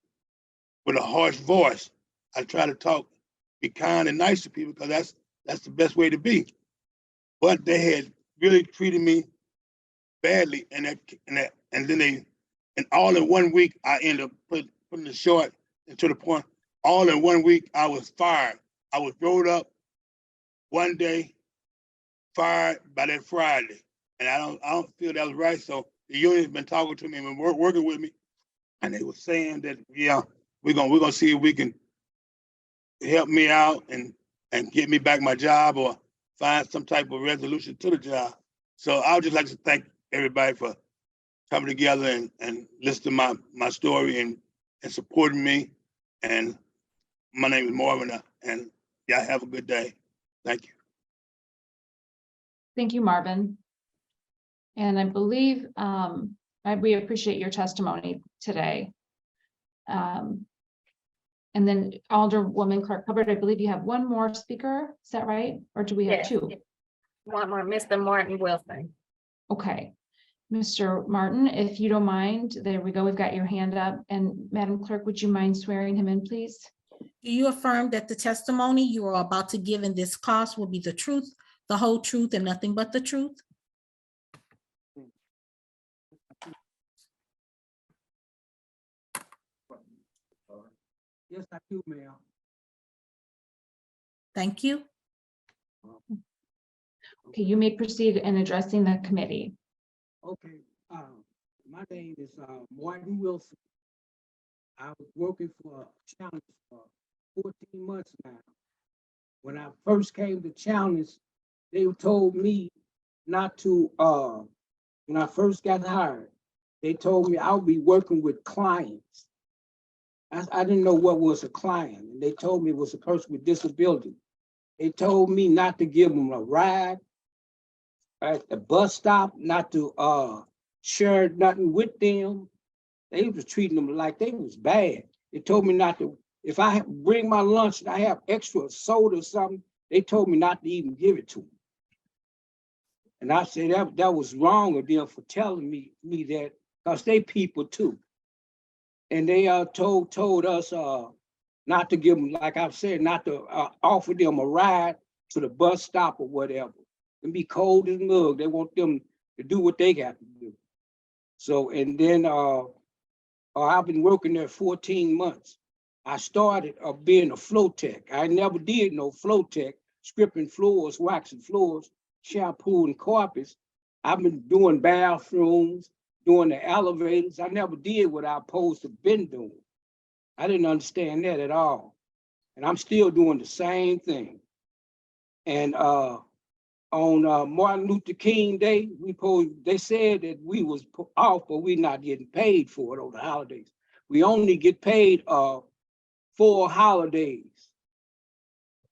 with a harsh voice. I try to be kind and nice to people because that's the best way to be. But they had really treated me badly, and then all in 1 week I ended up putting it short and to the point. All in 1 week I was fired. I was rolled up one day, fired by that Friday, and I don't feel that was right. So the union's been talking to me and working with me, and they were saying that we're gonna see if we can help me out and get me back my job or find some type of resolution to the job. So I would just like to thank everybody for coming together and listening to my story and supporting me. And my name is Marvin, and y'all have a good day. Thank you. Thank you, Marvin. And I believe we appreciate your testimony today. And then Alderwoman Clark Hubbard, I believe you have one more speaker. Is that right? Or do we have Yes. two? One more, Mr. Martin Wilson. Okay. Mr. Martin, if you don't mind, there we go. We've got your hand up. And Madam Clerk, would you mind swearing him in, please? Do you affirm that the testimony you are about to give in this cause will be the truth, the whole truth, and nothing but the truth? Yes, I do, ma'am. Thank you. Okay, you may proceed in addressing the committee. Okay, my name is Martin Wilson. I was working for Challenge for 14 months now. When I first came to Challenge, they told me not to, when I first got hired, they told me I'll be working with clients. I didn't know what was a client, and they told me it was a person with disability. They told me not to give them a ride at the bus stop, not to share nothing with them. They was treating them like they was bad. They told me not to, if I bring my lunch and I have extra soda or something, they told me not to even give it to them. And I said that was wrong of them for telling me that, because they people too. And they told us not to give them, like I've said, not to offer them a ride to the bus stop or whatever. And be cold as mug. They want them to do what they got to do. So, and then I've been working there 14 months. I started being a flow tech. I never did no flow tech, stripping floors, waxing floors, shampoo and carpets. I've been doing bathrooms, doing the elevators. I never did what I supposed to been doing. I didn't understand that at all. And I'm still doing the same thing. And on Martin Luther King Day, they said that we was off, but we're not getting paid for it on the holidays. We only get paid 4 holidays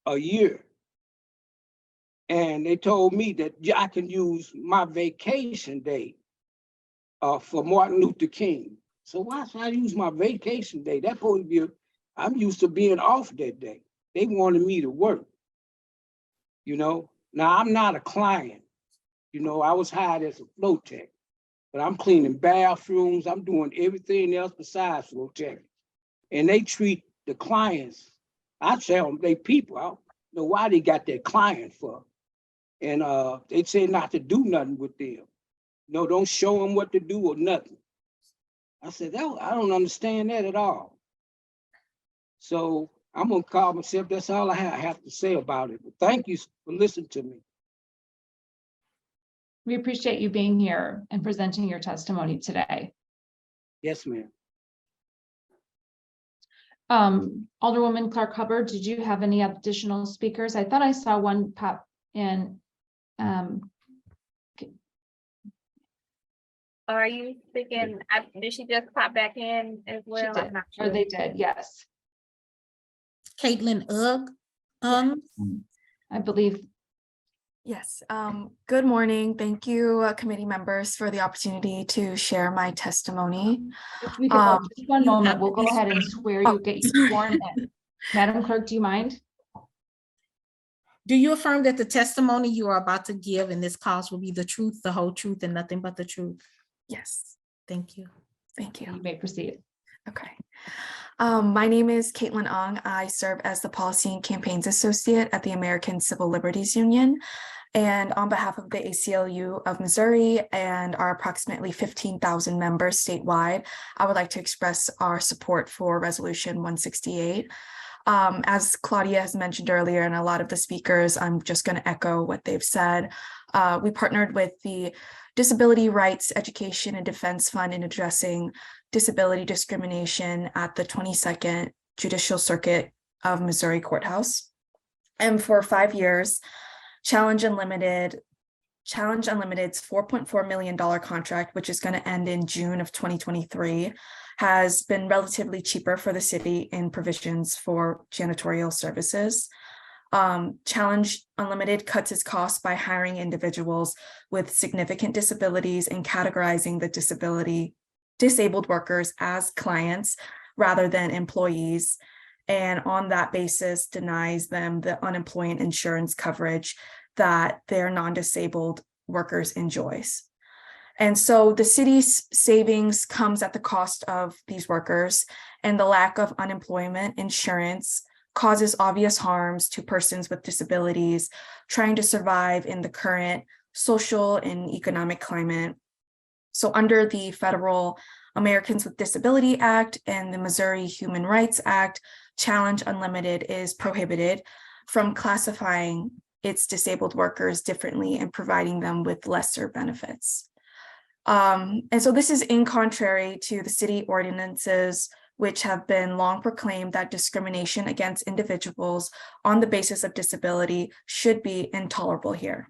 a year. And they told me that I can use my vacation day for Martin Luther King. So why should I use my vacation day? That's supposed to be, I'm used to being off that day. They wanted me to work, you know? Now, I'm not a client. You know, I was hired as a flow tech, but I'm cleaning bathrooms. I'm doing everything else besides flow tech. And they treat the clients, I tell them, they people, I don't know why they got that client for. And they say not to do nothing with them. No, don't show them what to do or nothing. I said, I don't understand that at all. So I'm gonna call myself, that's all I have to say about it. But thank you for listening to me. We appreciate you being here and presenting your testimony today. Yes, ma'am. Alderwoman Clark Hubbard, did you have any additional speakers? I thought I saw one pop in. Are you thinking, did she just pop back in as well? She did, I'm not or sure. they did, yes. Caitlin Ugg. I believe. Yes, good morning. Thank you, committee members, for the opportunity to share my testimony. If we could, just one moment, we'll go ahead and swear you, get you sworn in. Madam Clerk, do you mind? Do you affirm that the testimony you are about to give in this cause will be the truth, the whole truth, and nothing but the truth? Yes. Thank you. Thank you. You may proceed. Okay. My name is Caitlin Ong. I serve as the Policy and Campaigns Associate at the American Civil Liberties Union. And on behalf of the ACLU of Missouri and our approximately 15,000 members statewide, I would like to express our support for Resolution 168. As Claudia has mentioned earlier, and a lot of the speakers, I'm just going to echo what they've said. We partnered with the Disability Rights, Education, and Defense Fund in addressing disability discrimination at the 22nd Judicial Circuit of Missouri Courthouse. And for 5 years, Challenge Unlimited's $4.4 million contract, which is going to end in June of 2023, has been relatively cheaper for the city in provisions for janitorial services. Challenge Unlimited cuts its costs by hiring individuals with significant disabilities and categorizing the disabled workers as clients rather than employees. And on that basis, denies them the unemployment insurance coverage that their non-disabled workers enjoys. And so the city's savings comes at the cost of these workers, and the lack of unemployment insurance causes obvious harms to persons with disabilities trying to survive in the current social and economic climate. So under the Federal Americans with Disability Act and the Missouri Human Rights Act, Challenge Unlimited is prohibited from classifying its disabled workers differently and providing them with lesser benefits. And so this is in contrary to the city ordinances, which have been long proclaimed that discrimination against individuals on the basis of disability should be intolerable here.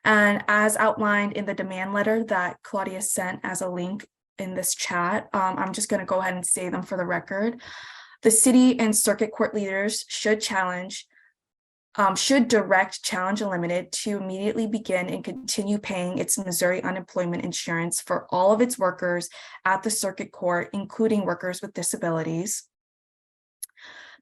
And as outlined in the demand letter that Claudia sent as a link in this chat, I'm just going to go ahead and say them for the record. The city and circuit court leaders should direct Challenge Unlimited to immediately begin and continue paying its Missouri unemployment insurance for all of its workers at the circuit court, including workers with disabilities.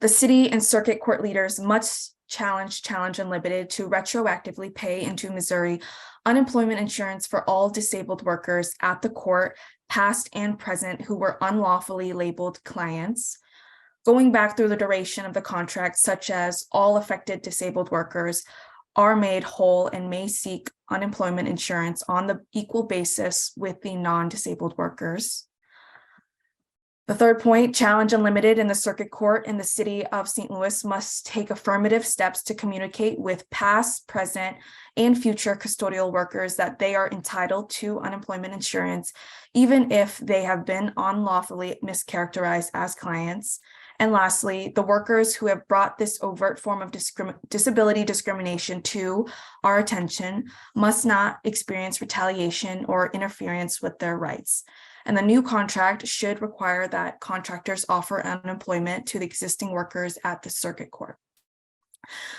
The city and circuit court leaders must challenge Unlimited to retroactively pay into Missouri unemployment insurance for all disabled workers at the court past and present, who were unlawfully labeled clients, going back through the duration of the contract, such as all affected disabled workers are made whole and may seek unemployment insurance on the equal basis with the non-disabled workers. The third point, challenge unlimited in the circuit court in the city of St. Louis must take affirmative steps to communicate with past, present, and future custodial workers that they are entitled to unemployment insurance, even if they have been unlawfully mischaracterized as clients. And lastly, the workers who have brought this overt form of disability discrimination to our attention must not experience retaliation or interference with their rights. And the new contract should require that contractors offer unemployment to the existing workers at the circuit court.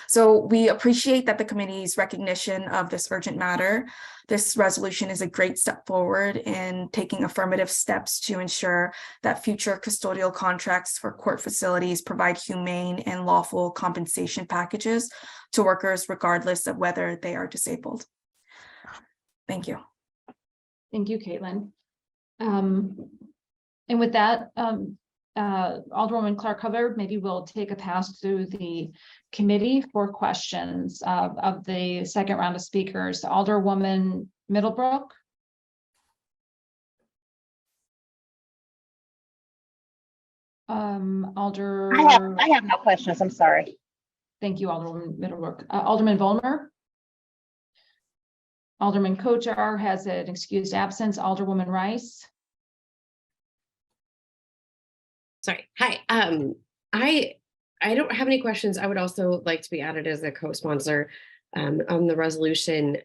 So we appreciate that the committee's recognition of this urgent matter. This resolution is a great step forward in taking affirmative steps to ensure that future custodial contracts for court facilities provide humane and lawful compensation packages to workers regardless of whether they are disabled. Thank you. Thank you, Caitlin. And with that, Alderwoman Clark Hubbard, maybe we'll take a pass through the committee for questions of the second round of speakers. Alderwoman Middlebrook. I have no questions. I'm sorry. Thank you, Alderwoman Middlebrook. Alderman Vollmer. Alderman Kochar has an excused absence. Alderwoman Rice. Sorry. Hi. I don't have any questions. I would also like to be added as a co-sponsor on the resolution.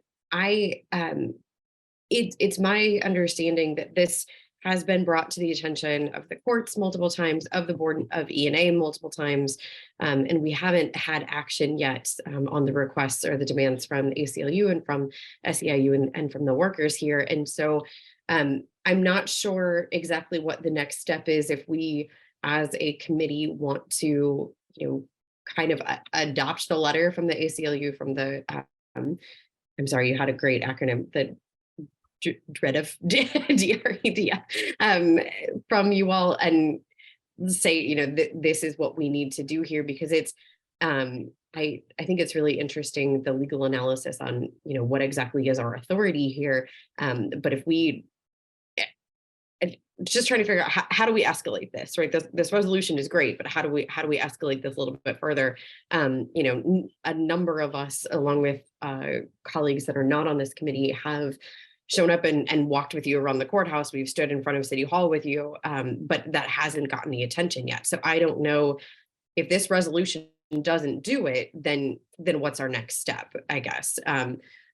It's my understanding that this has been brought to the attention of the courts multiple times, of the board of E&A multiple times, and we haven't had action yet on the requests or the demands from the ACLU and from SEIU and from the workers here. And so I'm not sure exactly what the next step is if we as a committee want to, kind of adopt the letter from the ACLU, from the, I'm sorry, you had a great acronym, the dread of DRED, from you all, and say, this is what we need to do here, because it's, I think it's really interesting, the legal analysis on, what exactly is our authority here. But if we, just trying to figure out how do we escalate this, right? This resolution is great, but how do we escalate this a little bit further? A number of us, along with colleagues that are not on this committee, have shown up and walked with you around the courthouse. We've stood in front of City Hall with you, but that hasn't gotten the attention yet. So I don't know if this resolution doesn't do it, then what's our next step, I guess,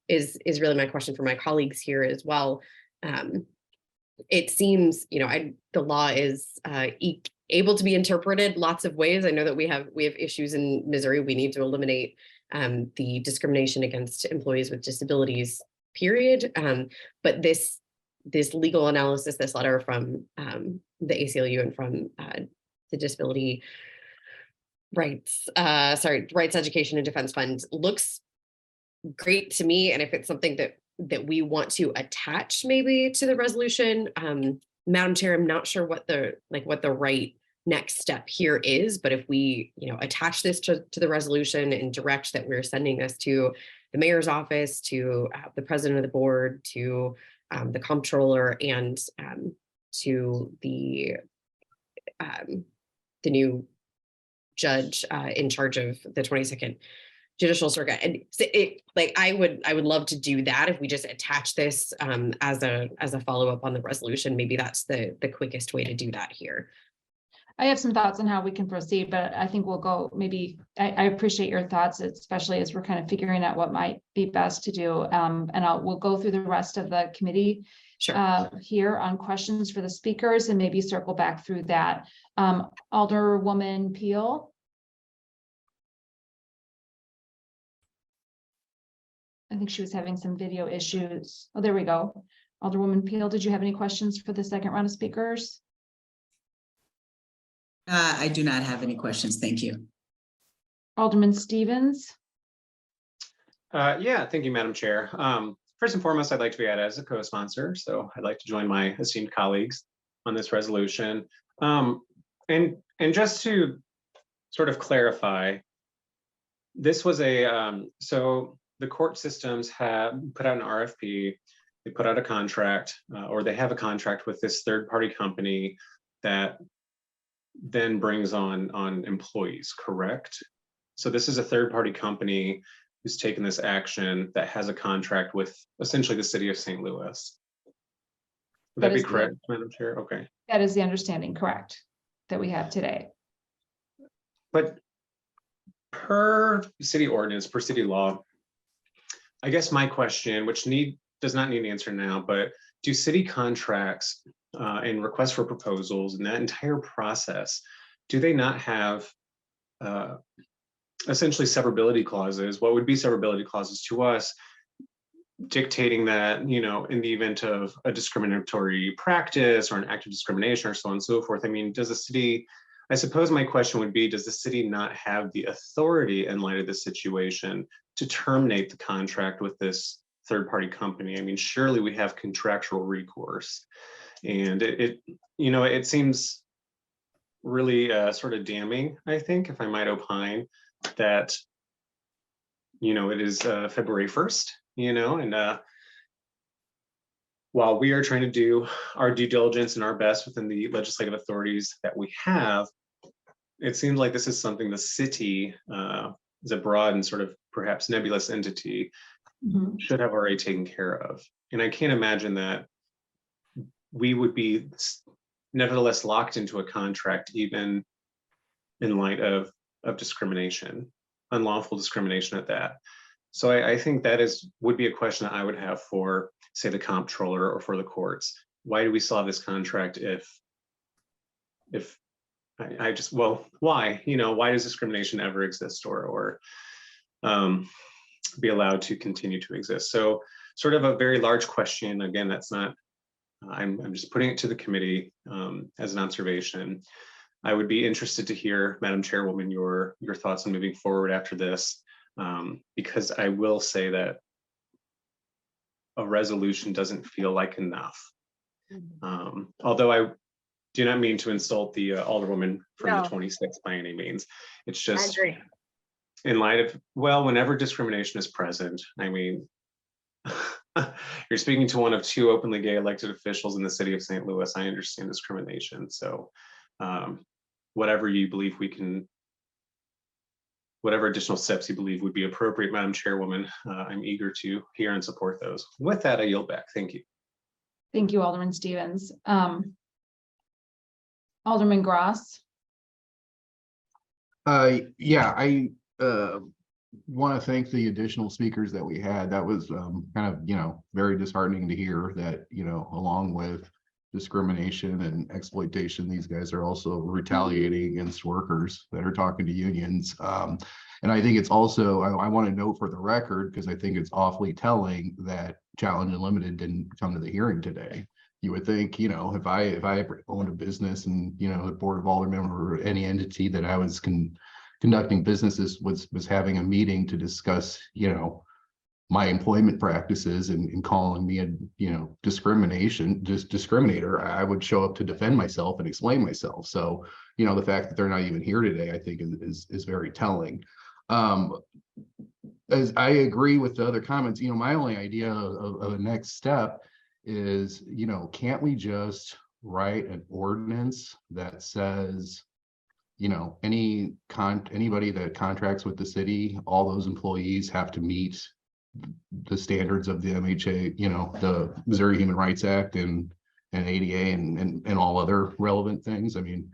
is really my question for my colleagues here as well. It seems, the law is able to be interpreted lots of ways. I know that we have issues in Missouri. We need to eliminate the discrimination against employees with disabilities, period. But this legal analysis, this letter from the ACLU and from the Disability Rights Education and Defense Fund looks great to me. And if it's something that we want to attach maybe to the resolution, Madam Chair, I'm not sure what the right next step here is, but if we, attach this to the resolution and direct that we're sending this to the mayor's office, to the president of the board, to the comptroller, and to the new judge in charge of the 22nd Judicial Circuit. And I would love to do that if we just attach this as a follow-up on the resolution. Maybe that's the quickest way to do that here. I have some thoughts on how we can proceed, but I think we'll go, I appreciate your thoughts, especially as we're kind of figuring out what might be best to do. And we'll go through the rest of the committee here on questions for the speakers and maybe circle back through that. Alderwoman Peel. I think she was having some video issues. Oh, there we go. Alderwoman Peel, did you have any questions for the second round of speakers? I do not have any questions. Thank you. Alderman Stevens. Yeah, thank you, Madam Chair. first and foremost, I'd like to be added as a co-sponsor. So I'd like to join my esteemed colleagues on this resolution. And just to sort of clarify, this was so the court systems have put out an RFP, they put out a contract, or they have a contract with this third-party company that then brings on employees, correct? So this is a third-party company who's taken this action that has a contract with essentially the city of St. Louis. Would that be correct, Madam Chair? Okay. That is the understanding, correct, that we have today. But per city ordinance, per city law, I guess my question, which does not need an answer now, but do city contracts and requests for proposals and that entire process, do they not have essentially severability clauses? What would be severability clauses to us, dictating that, you know, in the event of a discriminatory practice or an act of discrimination or so on and so forth? I mean, does the city, I suppose my question would be, does the city not have the authority in light of this situation to terminate the contract with this third-party company? I mean, surely we have contractual recourse. And it seems really sort of damning, I think, if I might opine, that, it is February 1st, and while we are trying to do our due diligence and our best within the legislative authorities that we have, it seems like this is something the city, as a broad and sort of perhaps nebulous entity, should have already taken care of. And I can't imagine that we would be nevertheless locked into a contract, even in light of discrimination, unlawful discrimination at that. So I think that would be a question that I would have for, say, the comptroller or for the courts. Why do we still have this contract if why? Why does discrimination ever exist or be allowed to continue to exist? So sort of a very large question. Again, that's not, I'm just putting it to the committee as an observation. I would be interested to hear, Madam Chairwoman, your thoughts on moving forward after this, because I will say that a resolution doesn't feel like enough. Although I do not mean to insult the Alderwoman from the 26th by any means. It's just in light of, whenever discrimination is present, I mean, you're speaking to one of two openly gay elected officials in the city of St. Louis. I understand discrimination. So whatever you believe whatever additional steps you believe would be appropriate, Madam Chairwoman, I'm eager to hear and support those. With that, I yield back. Thank you. Thank you, Alderman Stevens. Alderman Gross. Yeah, I want to thank the additional speakers that we had. That was kind of, very disheartening to hear that, along with discrimination and exploitation, these guys are also retaliating against workers that are talking to unions. And I think it's also, I want to note for the record, because I think it's awfully telling that Challenge Unlimited didn't come to the hearing today. You would think, if I owned a business and, the Board of Aldermen or any entity that I was conducting businesses was having a meeting to discuss, my employment practices and calling me a, discriminator, I would show up to defend myself and explain myself. So, the fact that they're not even here today, I think is very telling. As I agree with the other comments, my only idea of a next step is, can't we just write an ordinance that says, anybody that contracts with the city, all those employees have to meet the standards of the MHA, the Missouri Human Rights Act and ADA and all other relevant things. I mean,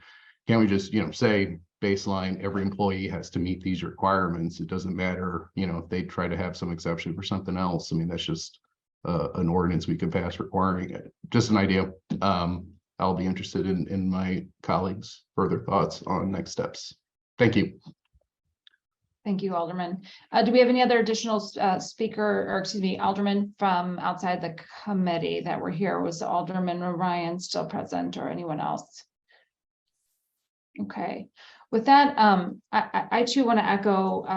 can't we just, say baseline, every employee has to meet these requirements? It doesn't matter, if they try to have some exception for something else. I mean, that's just an ordinance we could pass requiring it. Just an idea. I'll be interested in my colleagues' further thoughts on next steps. Thank you. Thank you, Alderman. Do we have any other additional alderman from outside the committee that were here? Was Alderman Ryan still present or anyone else? Okay. With that, I too want to echo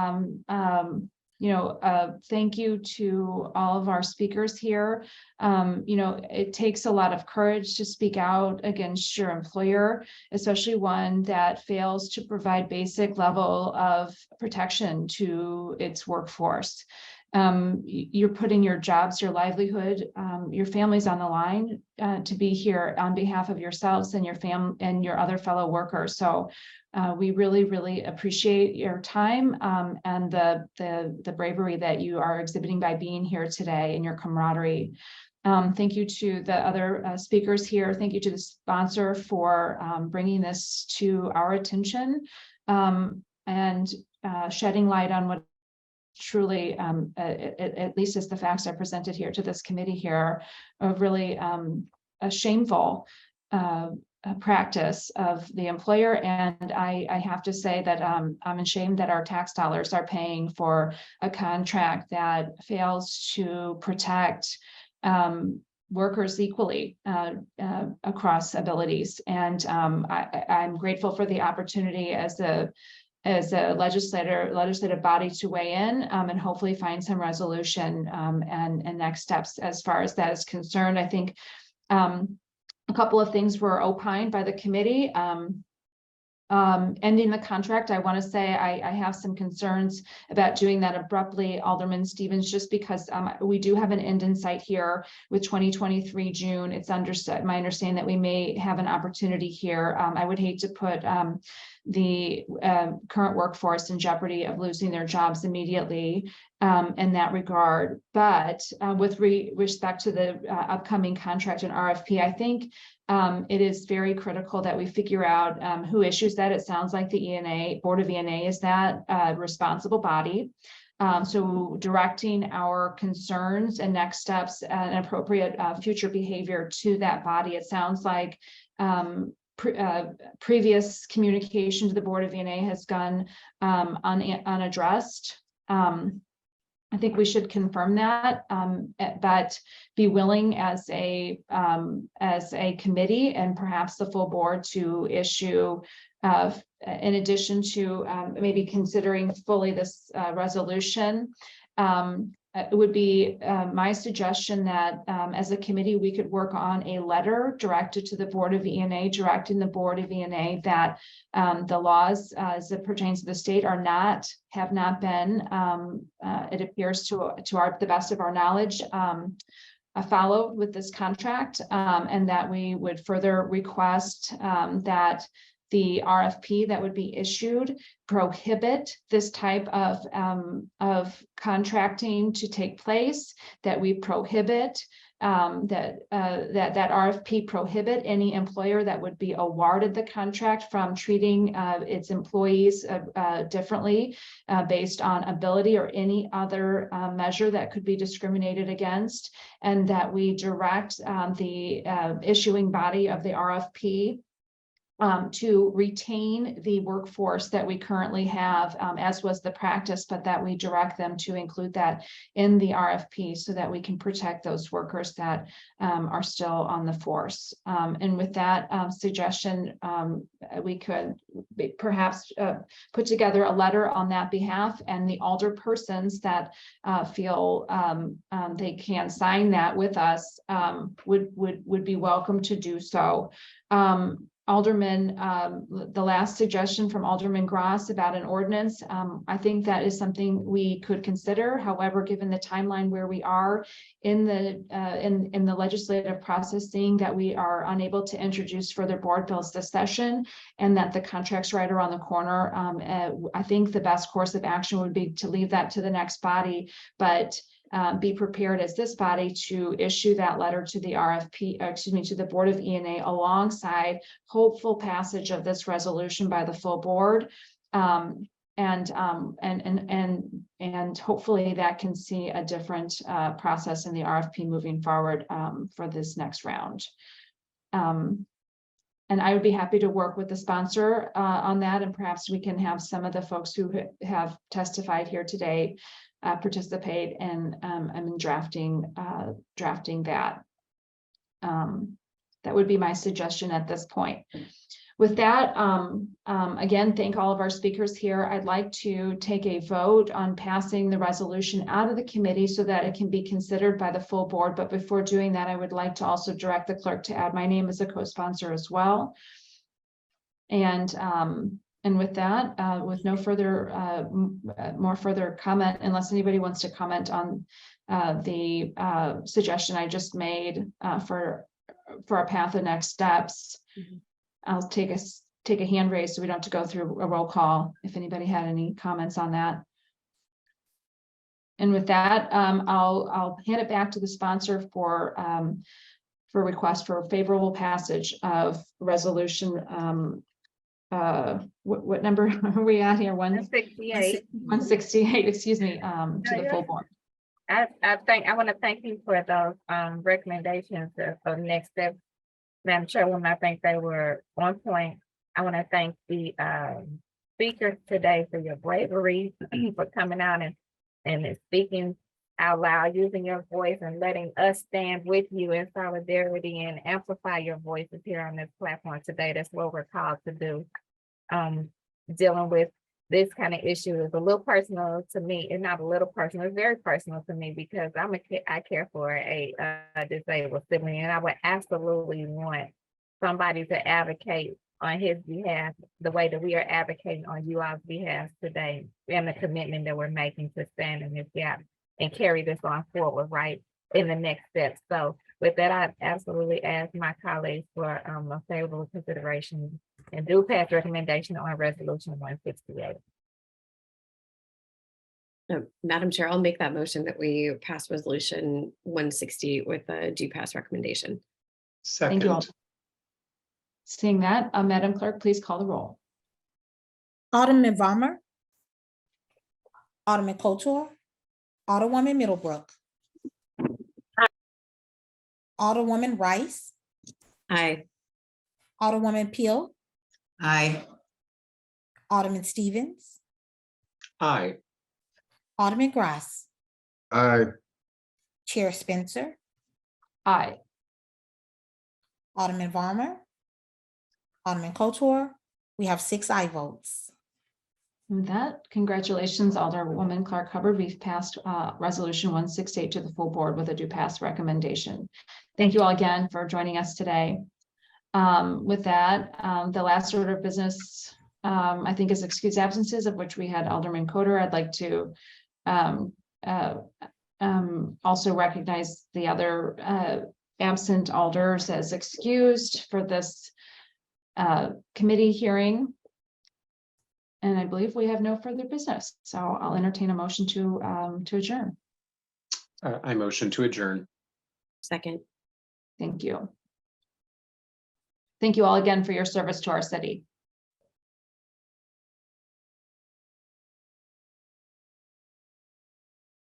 Thank you to all of our speakers here. It takes a lot of courage to speak out against your employer, especially one that fails to provide basic level of protection to its workforce. You're putting your jobs, your livelihood, your families on the line to be here on behalf of yourselves and your family and your other fellow workers. So we really, really appreciate your time and the bravery that you are exhibiting by being here today and your camaraderie. Thank you to the other speakers here. Thank you to the sponsor for bringing this to our attention and shedding light on what truly, at least as the facts are presented here to this committee here, of really a shameful practice of the employer. And I have to say that I'm ashamed that our tax dollars are paying for a contract that fails to protect workers equally across abilities. And I'm grateful for the opportunity as a legislative body to weigh in and hopefully find some resolution and next steps as far as that is concerned. I think a couple of things were opined by the committee. Ending the contract, I want to say I have some concerns about doing that abruptly, Alderman Stevens, just because we do have an end in sight here with 2023 June. It's my understanding that we may have an opportunity here. I would hate to put the current workforce in jeopardy of losing their jobs immediately in that regard. But with respect to the upcoming contract and RFP, I think it is very critical that we figure out who issues that. It sounds like the Board of E&A is that responsible body. So directing our concerns and next steps and appropriate future behavior to that body. It sounds like previous communication to the Board of E&A has gone unaddressed. I think we should confirm that, but be willing as a committee and perhaps the full board to issue, in addition to maybe considering fully this resolution. It would be my suggestion that as a committee, we could work on a letter directed to the Board of E&A, directing the Board of E&A that the laws as it pertains to the state have not been, it appears to the best of our knowledge, followed with this contract, and that we would further request that the RFP that would be issued prohibit this type of contracting to take place, that we prohibit that RFP prohibit any employer that would be awarded the contract from treating its employees differently based on ability or any other measure that could be discriminated against, and that we direct the issuing body of the RFP to retain the workforce that we currently have, as was the practice, but that we direct them to include that in the RFP so that we can protect those workers that are still on the force. And with that suggestion, we could perhaps put together a letter on that behalf, and the alder persons that feel they can sign that with us would be welcome to do so. Alderman, the last suggestion from Alderman Gross about an ordinance, I think that is something we could consider. However, given the timeline where we are in the legislative process, seeing that we are unable to introduce further board bills this session, and that the contract's right around the corner, I think the best course of action would be to leave that to the next body, but be prepared as this body to issue that letter to the to the Board of E&A alongside hopeful passage of this resolution by the full board. And hopefully that can see a different process in the RFP moving forward for this next round. And I would be happy to work with the sponsor on that, and perhaps we can have some of the folks who have testified here today participate in drafting that. That would be my suggestion at this point. With that, again, thank all of our speakers here. I'd like to take a vote on passing the resolution out of the committee so that it can be considered by the full board. But before doing that, I would like to also direct the clerk to add my name as a co-sponsor as well. And with that, with no further, more further comment, unless anybody wants to comment on the suggestion I just made for our path of next steps. I'll take a hand raise so we don't have to go through a roll call if anybody had any comments on that. And with that, I'll hand it back to the sponsor for request for favorable passage of resolution. What number are we at here? 168. 168, excuse me, to the full board. I want to thank you for those recommendations for the next step. Madam Chairwoman, I think they were on point. I want to thank the speakers today for your bravery, for coming out and speaking out loud, using your voice and letting us stand with you in solidarity and amplify your voices here on this platform today. That's what we're called to do. Dealing with this kind of issue is a little personal to me, and not a little personal, it's very personal to me because I care for a disabled sibling, and I would absolutely want somebody to advocate on his behalf the way that we are advocating on you all's behalf today, and the commitment that we're making to stand in this gap and carry this on forward right in the next step. So with that, I absolutely ask my colleagues for a favorable consideration and do pass recommendation on resolution 168. Madam Chair, I'll make that motion that we pass resolution 168 with a due pass recommendation. Thank you all. Seeing that, Madam Clerk, please call the roll. Alderman Varmer. Alderman Couture. Alderwoman Middlebrook. Alderwoman Rice. Aye. Alderwoman Peel. Aye. Alderman Stevens. Aye. Alderman Grass. Aye. Chair Spencer. Aye. Alderman Varmer. Alderman Couture. We have 6 aye votes. With that, congratulations, Alderwoman Clark Hubbard. We've passed resolution 168 to the full board with a due pass recommendation. Thank you all again for joining us today. With that, the last order of business, I think, is excused absences, of which we had Alderman Coder. I'd like to also recognize the other absent alders as excused for this committee hearing. And I believe we have no further business. So I'll entertain a motion to adjourn. I motion to adjourn. Second. Thank you. Thank you all again for your service to our city.